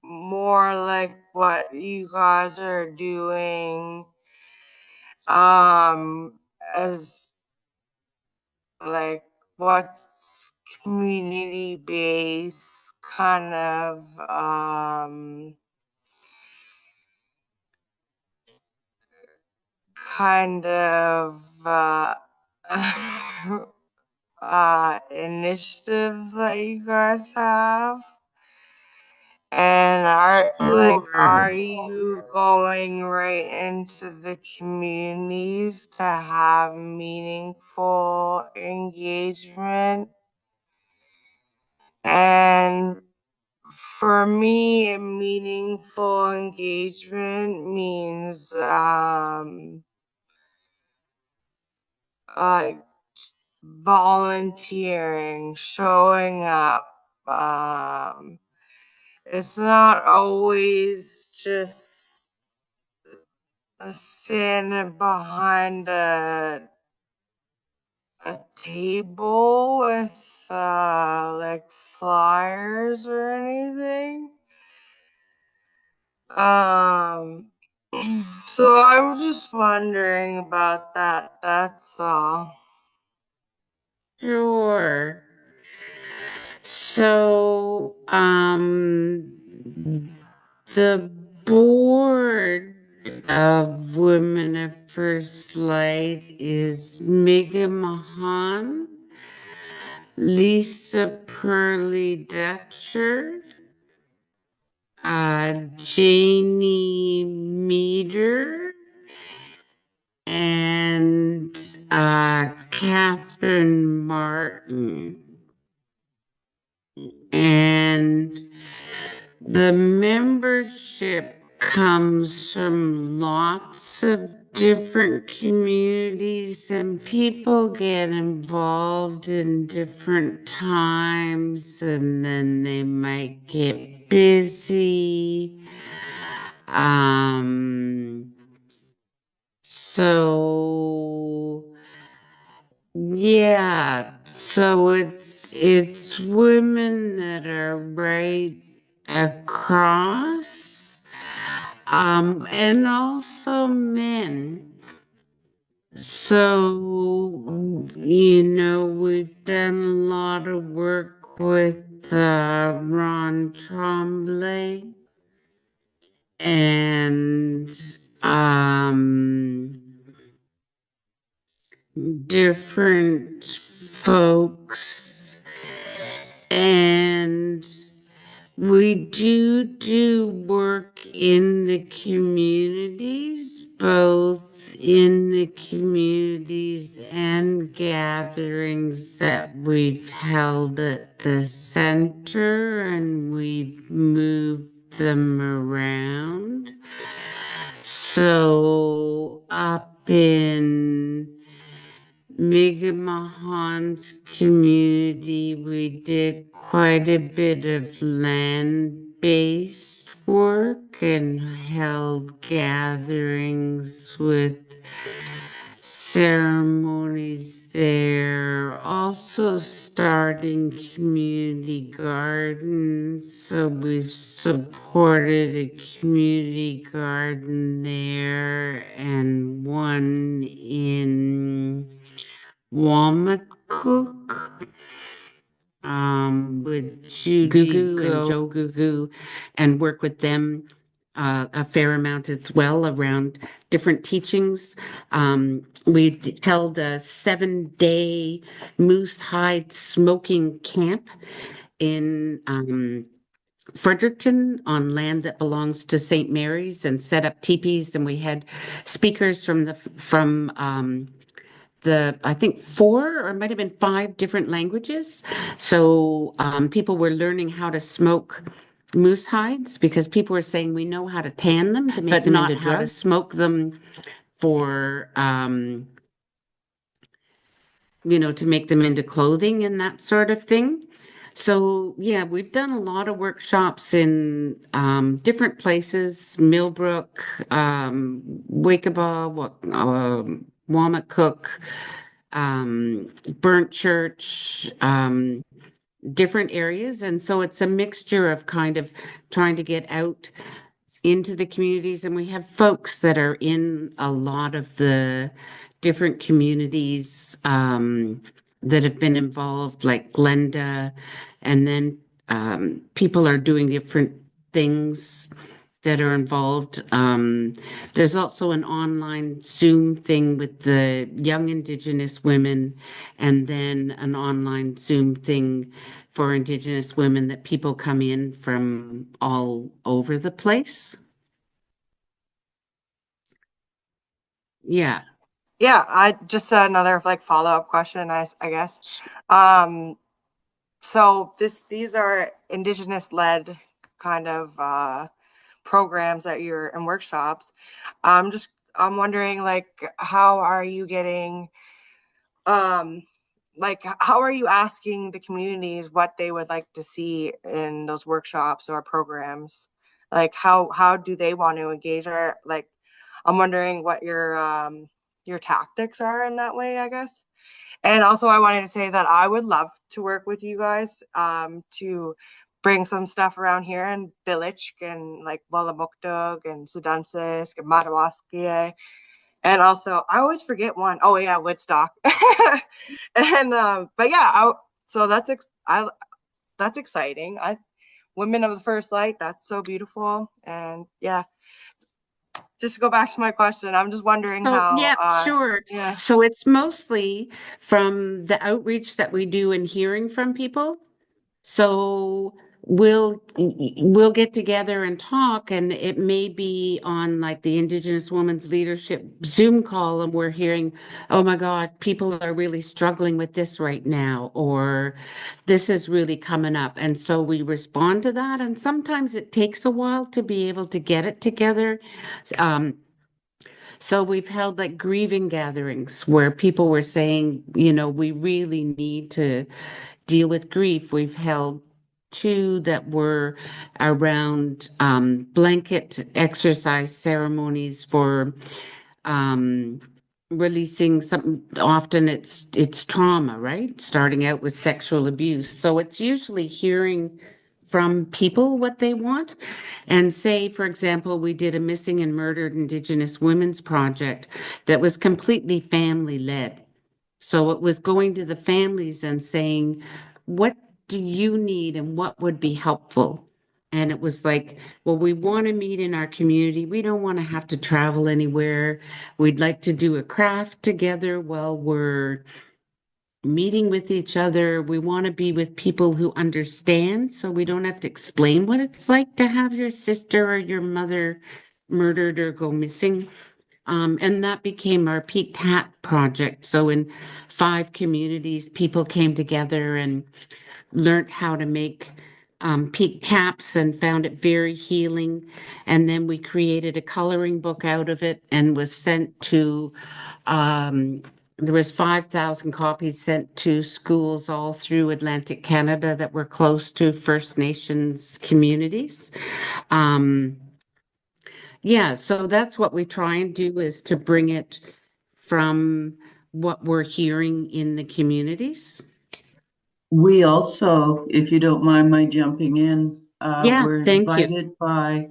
more, like, what you guys are doing as, like, what's community based, kind of initiatives that you guys have. And are you going right into the communities to have meaningful engagement? And for me, meaningful engagement means like volunteering, showing up. It's not always just standing behind a table with like flyers or anything. So I was just wondering about that. That's all.
Sure. So, the board of Women of First Light is Mega Mahan, Lisa Pearly Dutcher, Janie Meeder, and Catherine Martin. And the membership comes from lots of different communities, and people get involved in different times, and then they might get busy. So yeah, so it's women that are right across, and also men. So, we've done a lot of work with Ron Tremblay and different folks, and we do work in the communities, both in the communities and gatherings that we've held at the center, and we've moved them around. So up in Mi'kma'kiw'skwaq's community, we did quite a bit of land-based work and held gatherings with ceremonies there. Also starting community gardens, so we've supported a community garden there and one in Wapna'kikewi'skwaq, with Judy Gugu and Joe Gugu, and work with them a fair amount as well around different teachings. We held a 7-day moose hide smoking camp in Fredericton on land that belongs to St. Mary's, and set up teepees, and we had speakers from I think 4 or it might have been 5 different languages. So people were learning how to smoke moose hides, because people were saying we know how to tan them to make them into drugs, how to smoke them for to make them into clothing and that sort of thing. So yeah, we've done a lot of workshops in different places: Millbrook, Wakaba, Wamachuk, Burnt Church, different areas. And so it's a mixture of kind of trying to get out into the communities. And we have folks that are in a lot of the different communities that have been involved, like Glenda. And then people are doing different things that are involved. There's also an online Zoom thing with the young Indigenous women, and then an online Zoom thing for Indigenous women that people come in from all over the place. Yeah.
Yeah, I just another like follow-up question, I guess. So these are Indigenous-led kind of programs that you're in workshops. I'm wondering, like, how are you getting like, how are you asking the communities what they would like to see in those workshops or programs? Like, how do they want to engage? Or like, I'm wondering what your tactics are in that way, I guess. And also, I wanted to say that I would love to work with you guys to bring some stuff around here in Village and like Walamukdug and Sudansis and Madawaski. And also, I always forget one. Oh yeah, Woodstock. And but yeah, so that's exciting. Women of the First Light, that's so beautiful. And yeah, just to go back to my question, I'm just wondering
So,
how
yeah, sure.
yeah.
So it's mostly from the outreach that we do and hearing from people. So we'll get together and talk, and it may be on like the Indigenous Women's Leadership Zoom call, and we're hearing, oh my God, people are really struggling with this right now, or this is really coming up. And so we respond to that, and sometimes it takes a while to be able to get it together. Um, so we've held like grieving gatherings where people were saying, we really need to deal with grief. We've held two that were around blanket exercise ceremonies for um, releasing some. Often it's trauma, right? Starting out with sexual abuse. So it's usually hearing from people what they want. And say, for example, we did a missing and murdered Indigenous women's project that was completely family led. So it was going to the families and saying, what do you need and what would be helpful? And it was like, well, we want to meet in our community. We don't want to have to travel anywhere. We'd like to do a craft together while we're meeting with each other. We want to be with people who understand, so we don't have to explain what it's like to have your sister or your mother murdered or go missing. And that became our Peaked Hat project. So in 5 communities, people came together and learned how to make peak caps and found it very healing. And then we created a coloring book out of it and was sent to there was 5,000 copies sent to schools all through Atlantic Canada that were close to First Nations communities. Um, yeah, so that's what we try and do, is to bring it from what we're hearing in the communities.
We also, if you don't mind my jumping in,
Yeah,
were
thank you.
invited by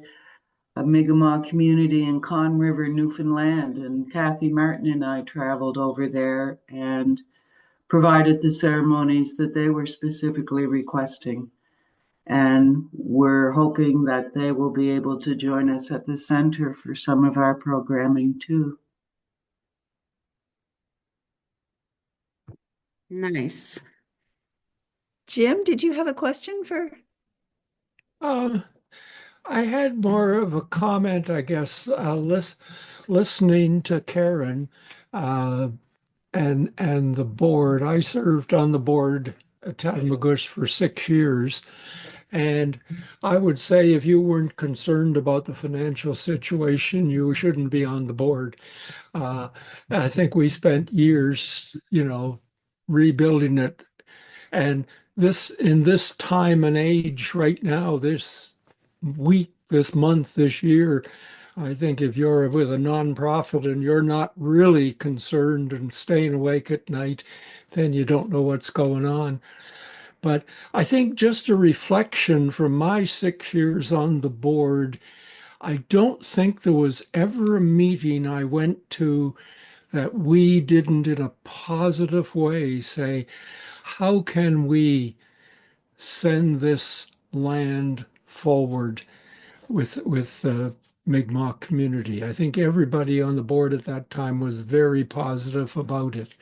a Mi'kmaq community in Conn River, Newfoundland, and Kathy Martin and I traveled over there and provided the ceremonies that they were specifically requesting. And we're hoping that they will be able to join us at the center for some of our programming too.
Nice.
Jim, did you have a question for?
I had more of a comment, I guess, listening to Karen and the board. I served on the board at Tatamagouche for 6 years. And I would say if you weren't concerned about the financial situation, you shouldn't be on the board. I think we spent years, rebuilding it. And in this time and age right now, this week, this month, this year, I think if you're with a nonprofit and you're not really concerned and staying awake at night, then you don't know what's going on. But I think just a reflection from my 6 years on the board, I don't think there was ever a meeting I went to that we didn't, in a positive way, say, how can we send this land forward with the Mi'kmaq community? I think everybody on the board at that time was very positive about it.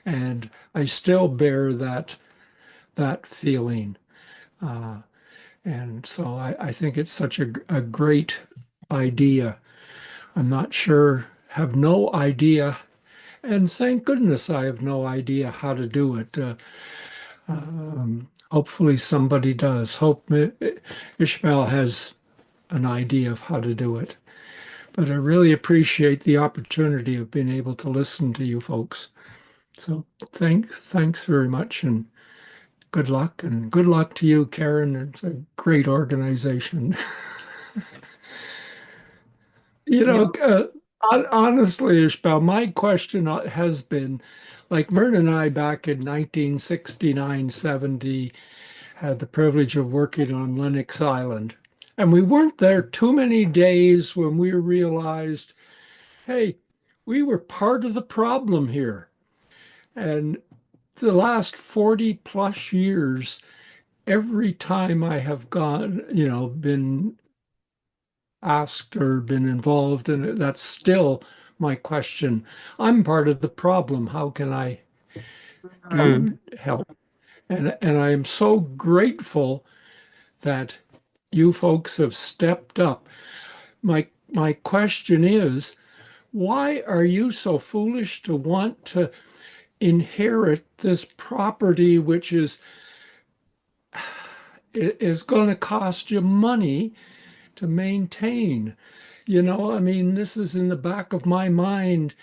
And I still bear that feeling. And so I think it's such a great idea. I'm not sure, have no idea, and thank goodness I have no idea how to do it. Hopefully somebody does. Hope Ishmael has an idea of how to do it. But I really appreciate the opportunity of being able to listen to you folks. So thanks very much, and good luck to you, Karen. It's a great organization. Honestly, Ishbel, my question has been like Myrna and I back in 1969, 70 had the privilege of working on Lennox Island. And we weren't there too many days when we realized, hey, we were part of the problem here. And the last 40 plus years, every time I have gone, been asked or been involved in it, that's still my question. I'm part of the problem. How can I
Mm.
help? And I am so grateful that you folks have stepped up. My question is, why are you so foolish to want to inherit this property which is going to cost you money to maintain? I mean, this is in the back of my mind.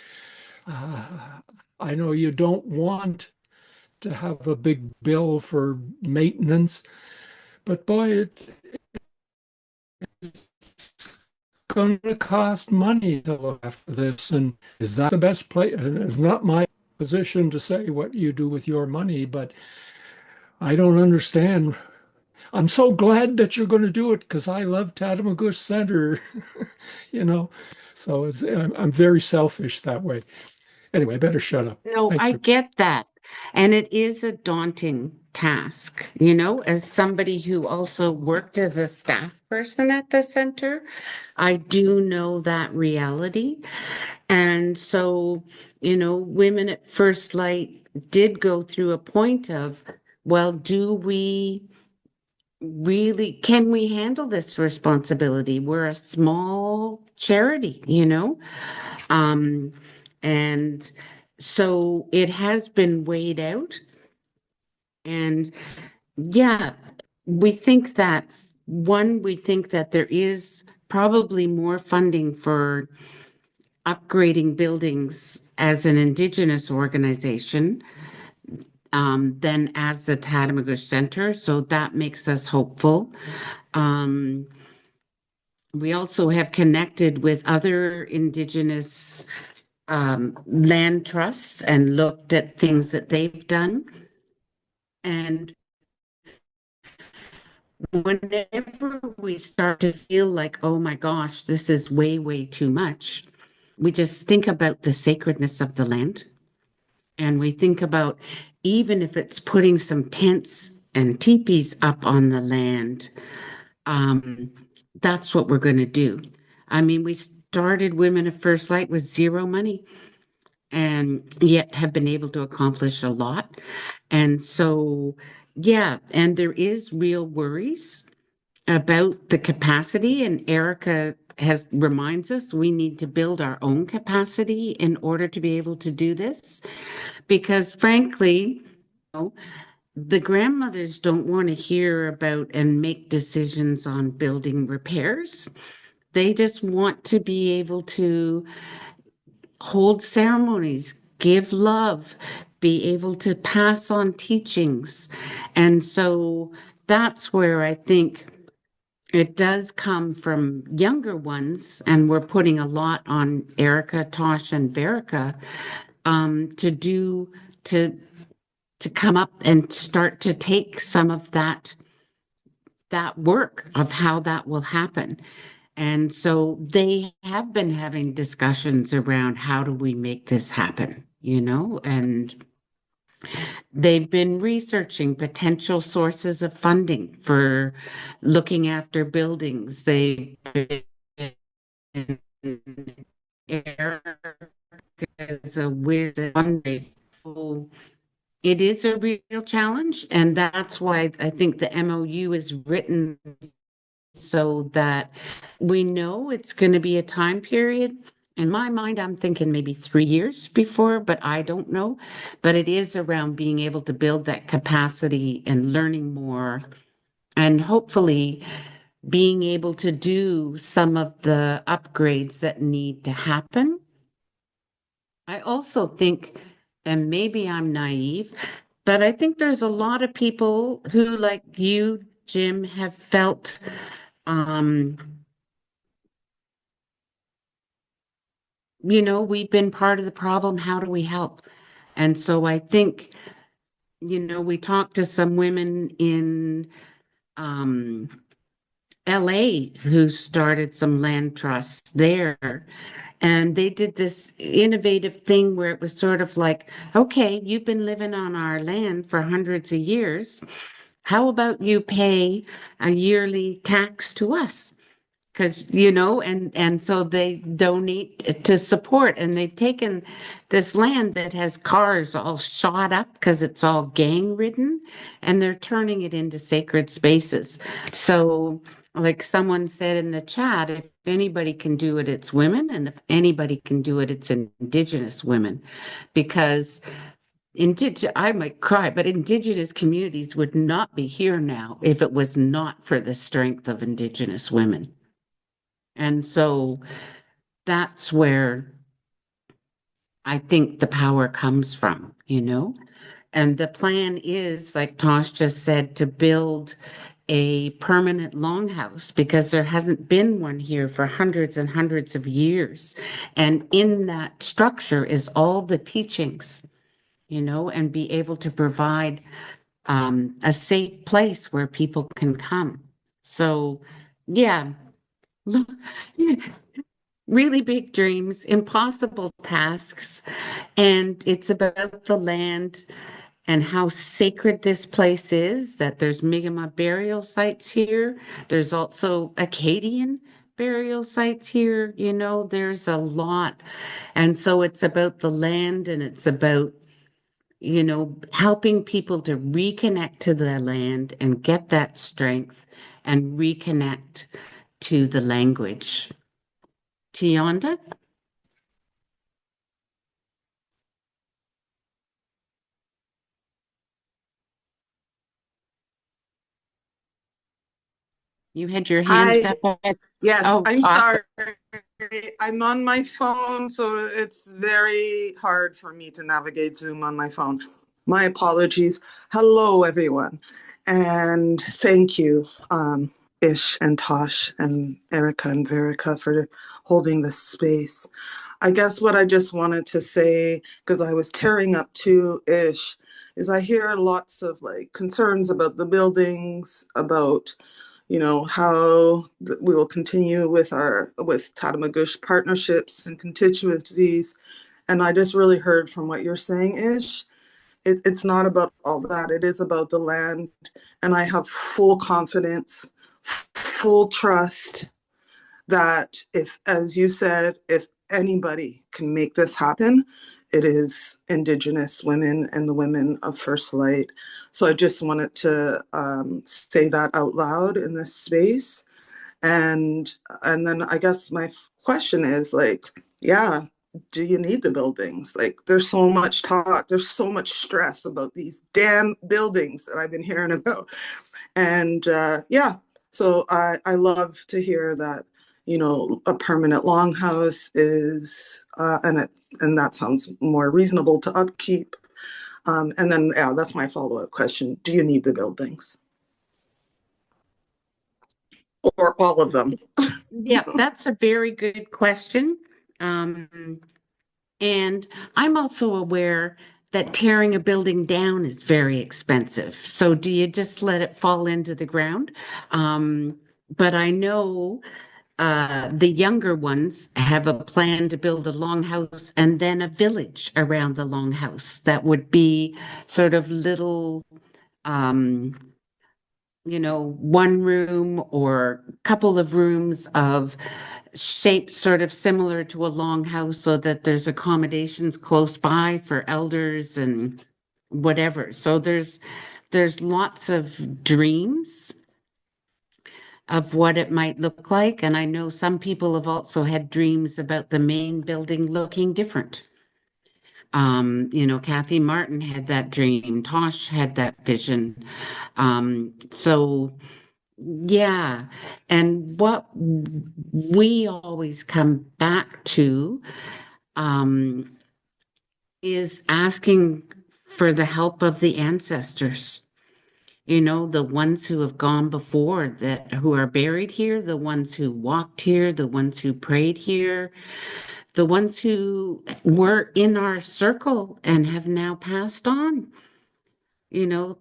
I know you don't want to have a big bill for maintenance, but boy, it's going to cost money to look after this. And is that the best place? It's not my position to say what you do with your money, but I don't understand. I'm so glad that you're going to do it because I love Tatamagouche Centre, you know. So I'm very selfish that way. Anyway, I better shut up.
No,
Thank
I
you.
get that. And it is a daunting task, as somebody who also worked as a staff person at the center, I do know that reality. And so, Women at First Light did go through a point of, well, do we can we handle this responsibility? We're a small charity. Um, and so it has been weighed out. And yeah, we think that there is probably more funding for upgrading buildings as an Indigenous organization than as the Tatamagouche Centre. So that makes us hopeful. Um, we also have connected with other Indigenous land trusts and looked at things that they've done. And whenever we start to feel like, oh my gosh, this is way, way too much, we just think about the sacredness of the land. And we think about even if it's putting some tents and teepees up on the land, um, that's what we're going to do. I mean, we started Women at First Light with zero money and yet have been able to accomplish a lot. And so, yeah, and there is real worries about the capacity, and Erica has reminds us we need to build our own capacity in order to be able to do this. Because frankly, the grandmothers don't want to hear about and make decisions on building repairs. They just want to be able to hold ceremonies, give love, be able to pass on teachings. And so that's where I think it does come from younger ones, and we're putting a lot on Erica, Tosh, and Verica to do to come up and start to take some of that work of how that will happen. And so they have been having discussions around how do we make this happen, and they've been researching potential sources of funding for looking after buildings. They've been as a weird fundraiser. So it is a real challenge, and that's why I think the MOU is written so that we know it's going to be a time period. In my mind, I'm thinking maybe 3 years before, but I don't know. But it is around being able to build that capacity and learning more, and hopefully being able to do some of the upgrades that need to happen. I also think, and maybe I'm naive, but I think there's a lot of people who, like you, Jim, have felt um, we've been part of the problem. How do we help? And so I think, we talked to some women in um, LA who started some land trusts there. And they did this innovative thing where it was sort of like, okay, you've been living on our land for hundreds of years. How about you pay a yearly tax to us? Because, and so they donate to support, and they've taken this land that has cars all shot up because it's all gang ridden, and they're turning it into sacred spaces. So, like someone said in the chat, if anybody can do it, it's women, and if anybody can do it, it's Indigenous women, because I might cry, but Indigenous communities would not be here now if it was not for the strength of Indigenous women. And so that's where I think the power comes from, And the plan is, like Tosh just said, to build a permanent longhouse because there hasn't been one here for hundreds and hundreds of years. And in that structure is all the teachings, and be able to provide a safe place where people can come. So, yeah. Yeah, really big dreams, impossible tasks, and it's about the land and how sacred this place is, that there's Mi'kmaq burial sites here. There's also Acadian burial sites here. There's a lot. And so it's about the land, and it's about, helping people to reconnect to the land and get that strength and reconnect to the language. Tionda? You had your hand
Hi.
up.
Yes,
Oh,
I'm
awesome.
sorry. I'm on my phone, so it's very hard for me to navigate Zoom on my phone. My apologies. Hello, everyone. And thank you, Ish and Tosh and Erica and Verica for holding this space. I guess what I just wanted to say, because I was tearing up to Ish, is I hear lots of concerns about the buildings, about how we will continue with Tatamagouche partnerships and constituencies. And I just really heard from what you're saying, Ish. It's not about all that. It is about the land. And I have full confidence, full trust that if, as you said, if anybody can make this happen, it is Indigenous women and the women of First Light. So I just wanted to say that out loud in this space. And then I guess my question is yeah, do you need the buildings? There's so much talk, there's so much stress about these damn buildings that I've been hearing about. And yeah, so I love to hear that, a permanent longhouse is, and that sounds more reasonable to upkeep. And then, yeah, that's my follow-up question. Do you need the buildings? Or all of them?
Yeah, that's a very good question. And I'm also aware that tearing a building down is very expensive. So do you just let it fall into the ground? But I know the younger ones have a plan to build a longhouse and then a village around the longhouse that would be sort of little one room or couple of rooms of shape sort of similar to a longhouse so that there's accommodations close by for elders and whatever. So there's lots of dreams of what it might look like. And I know some people have also had dreams about the main building looking different. Kathy Martin had that dream. Tosh had that vision. So yeah. And what we always come back to is asking for the help of the ancestors. The ones who have gone before, who are buried here, the ones who walked here, the ones who prayed here, the ones who were in our circle and have now passed on.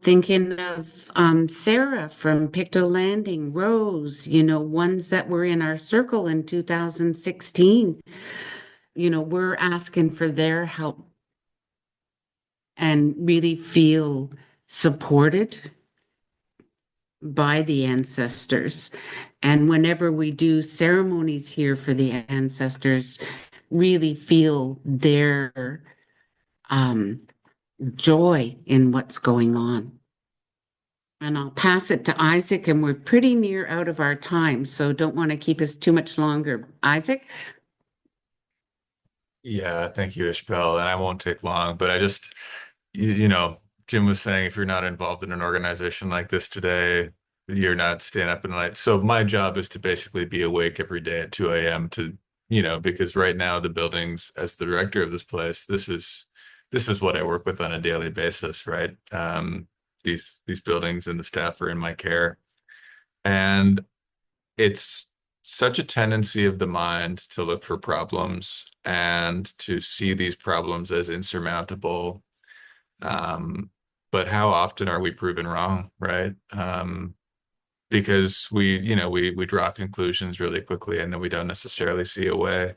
Thinking of Sarah from Pictou Landing, Rose, ones that were in our circle in 2016. We're asking for their help and really feel supported by the ancestors. And whenever we do ceremonies here for the ancestors, really feel their joy in what's going on. And I'll pass it to Isaac, and we're pretty near out of our time, so don't want to keep us too much longer. Isaac?
Yeah, thank you, Ishbel. And I won't take long, but I just, Jim was saying if you're not involved in an organization like this today, you're not staying up at night. So my job is to basically be awake every day at 2 a.m. to, because right now the buildings, as the director of this place, this is what I work with on a daily basis, right? These buildings and the staff are in my care. And it's such a tendency of the mind to look for problems and to see these problems as insurmountable. But how often are we proven wrong, right? Because we draw conclusions really quickly and then we don't necessarily see a way.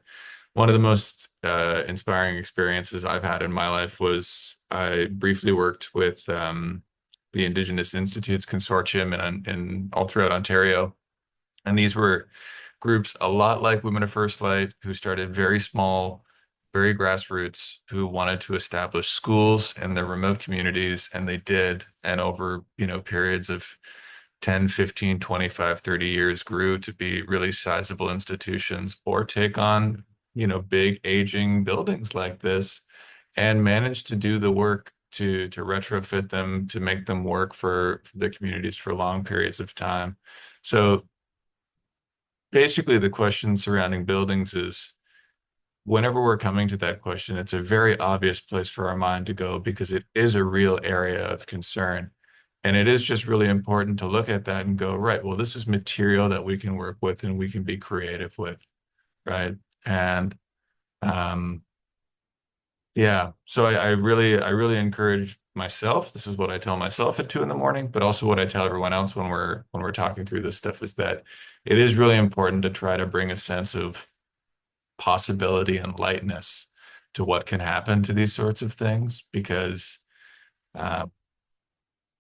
One of the most inspiring experiences I've had in my life was I briefly worked with the Indigenous Institutes Consortium in all throughout Ontario. And these were groups a lot like Women of First Light who started very small, very grassroots, who wanted to establish schools in their remote communities, and they did. And over, periods of 10, 15, 25, 30 years grew to be really sizable institutions or take on, big aging buildings like this and managed to do the work to retrofit them, to make them work for the communities for long periods of time. So basically, the question surrounding buildings is whenever we're coming to that question, it's a very obvious place for our mind to go because it is a real area of concern. And it is just really important to look at that and go, right, well, this is material that we can work with and we can be creative with, right? And yeah, so I really encourage myself. This is what I tell myself at 2 a.m, but also what I tell everyone else when we're talking through this stuff is that it is really important to try to bring a sense of possibility and lightness to what can happen to these sorts of things uh,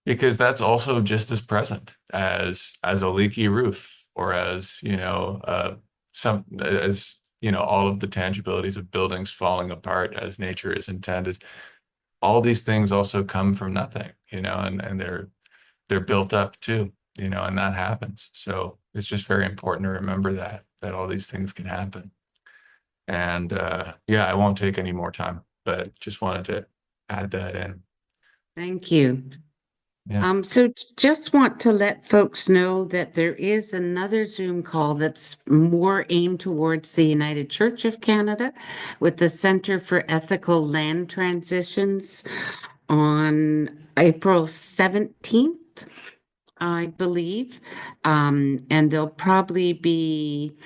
because that's also just as present as a leaky roof or as all of the tangibilities of buildings falling apart as nature is intended. All these things also come from nothing, and they're built up too, and that happens. So it's just very important to remember that all these things can happen. And yeah, I won't take any more time, but just wanted to add that in.
Thank you.
Yeah.
So just want to let folks know that there is another Zoom call that's more aimed towards the United Church of Canada with the Centre for Ethical Land Transitions on April 17th, I believe. And there'll probably be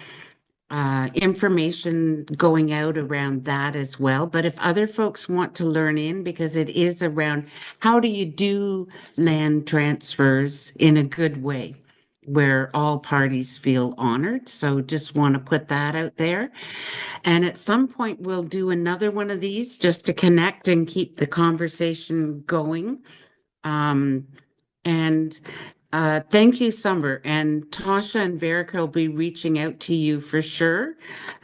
information going out around that as well. But if other folks want to learn in, because it is around how do you do land transfers in a good way where all parties feel honored. So just want to put that out there. And at some point, we'll do another one of these just to connect and keep the conversation going. And thank you, Summer. And Tasha and Verica will be reaching out to you for sure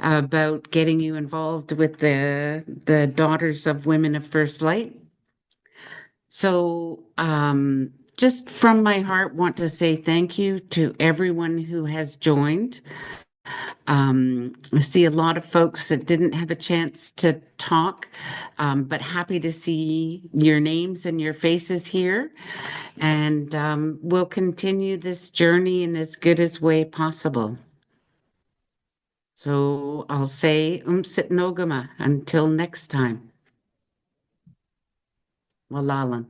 about getting you involved with the Daughters of Women of First Light. So just from my heart, want to say thank you to everyone who has joined. I see a lot of folks that didn't have a chance to talk, but happy to see your names and your faces here. And we'll continue this journey in as good as way possible. So I'll say Umsit Nogama until next time. Walalan.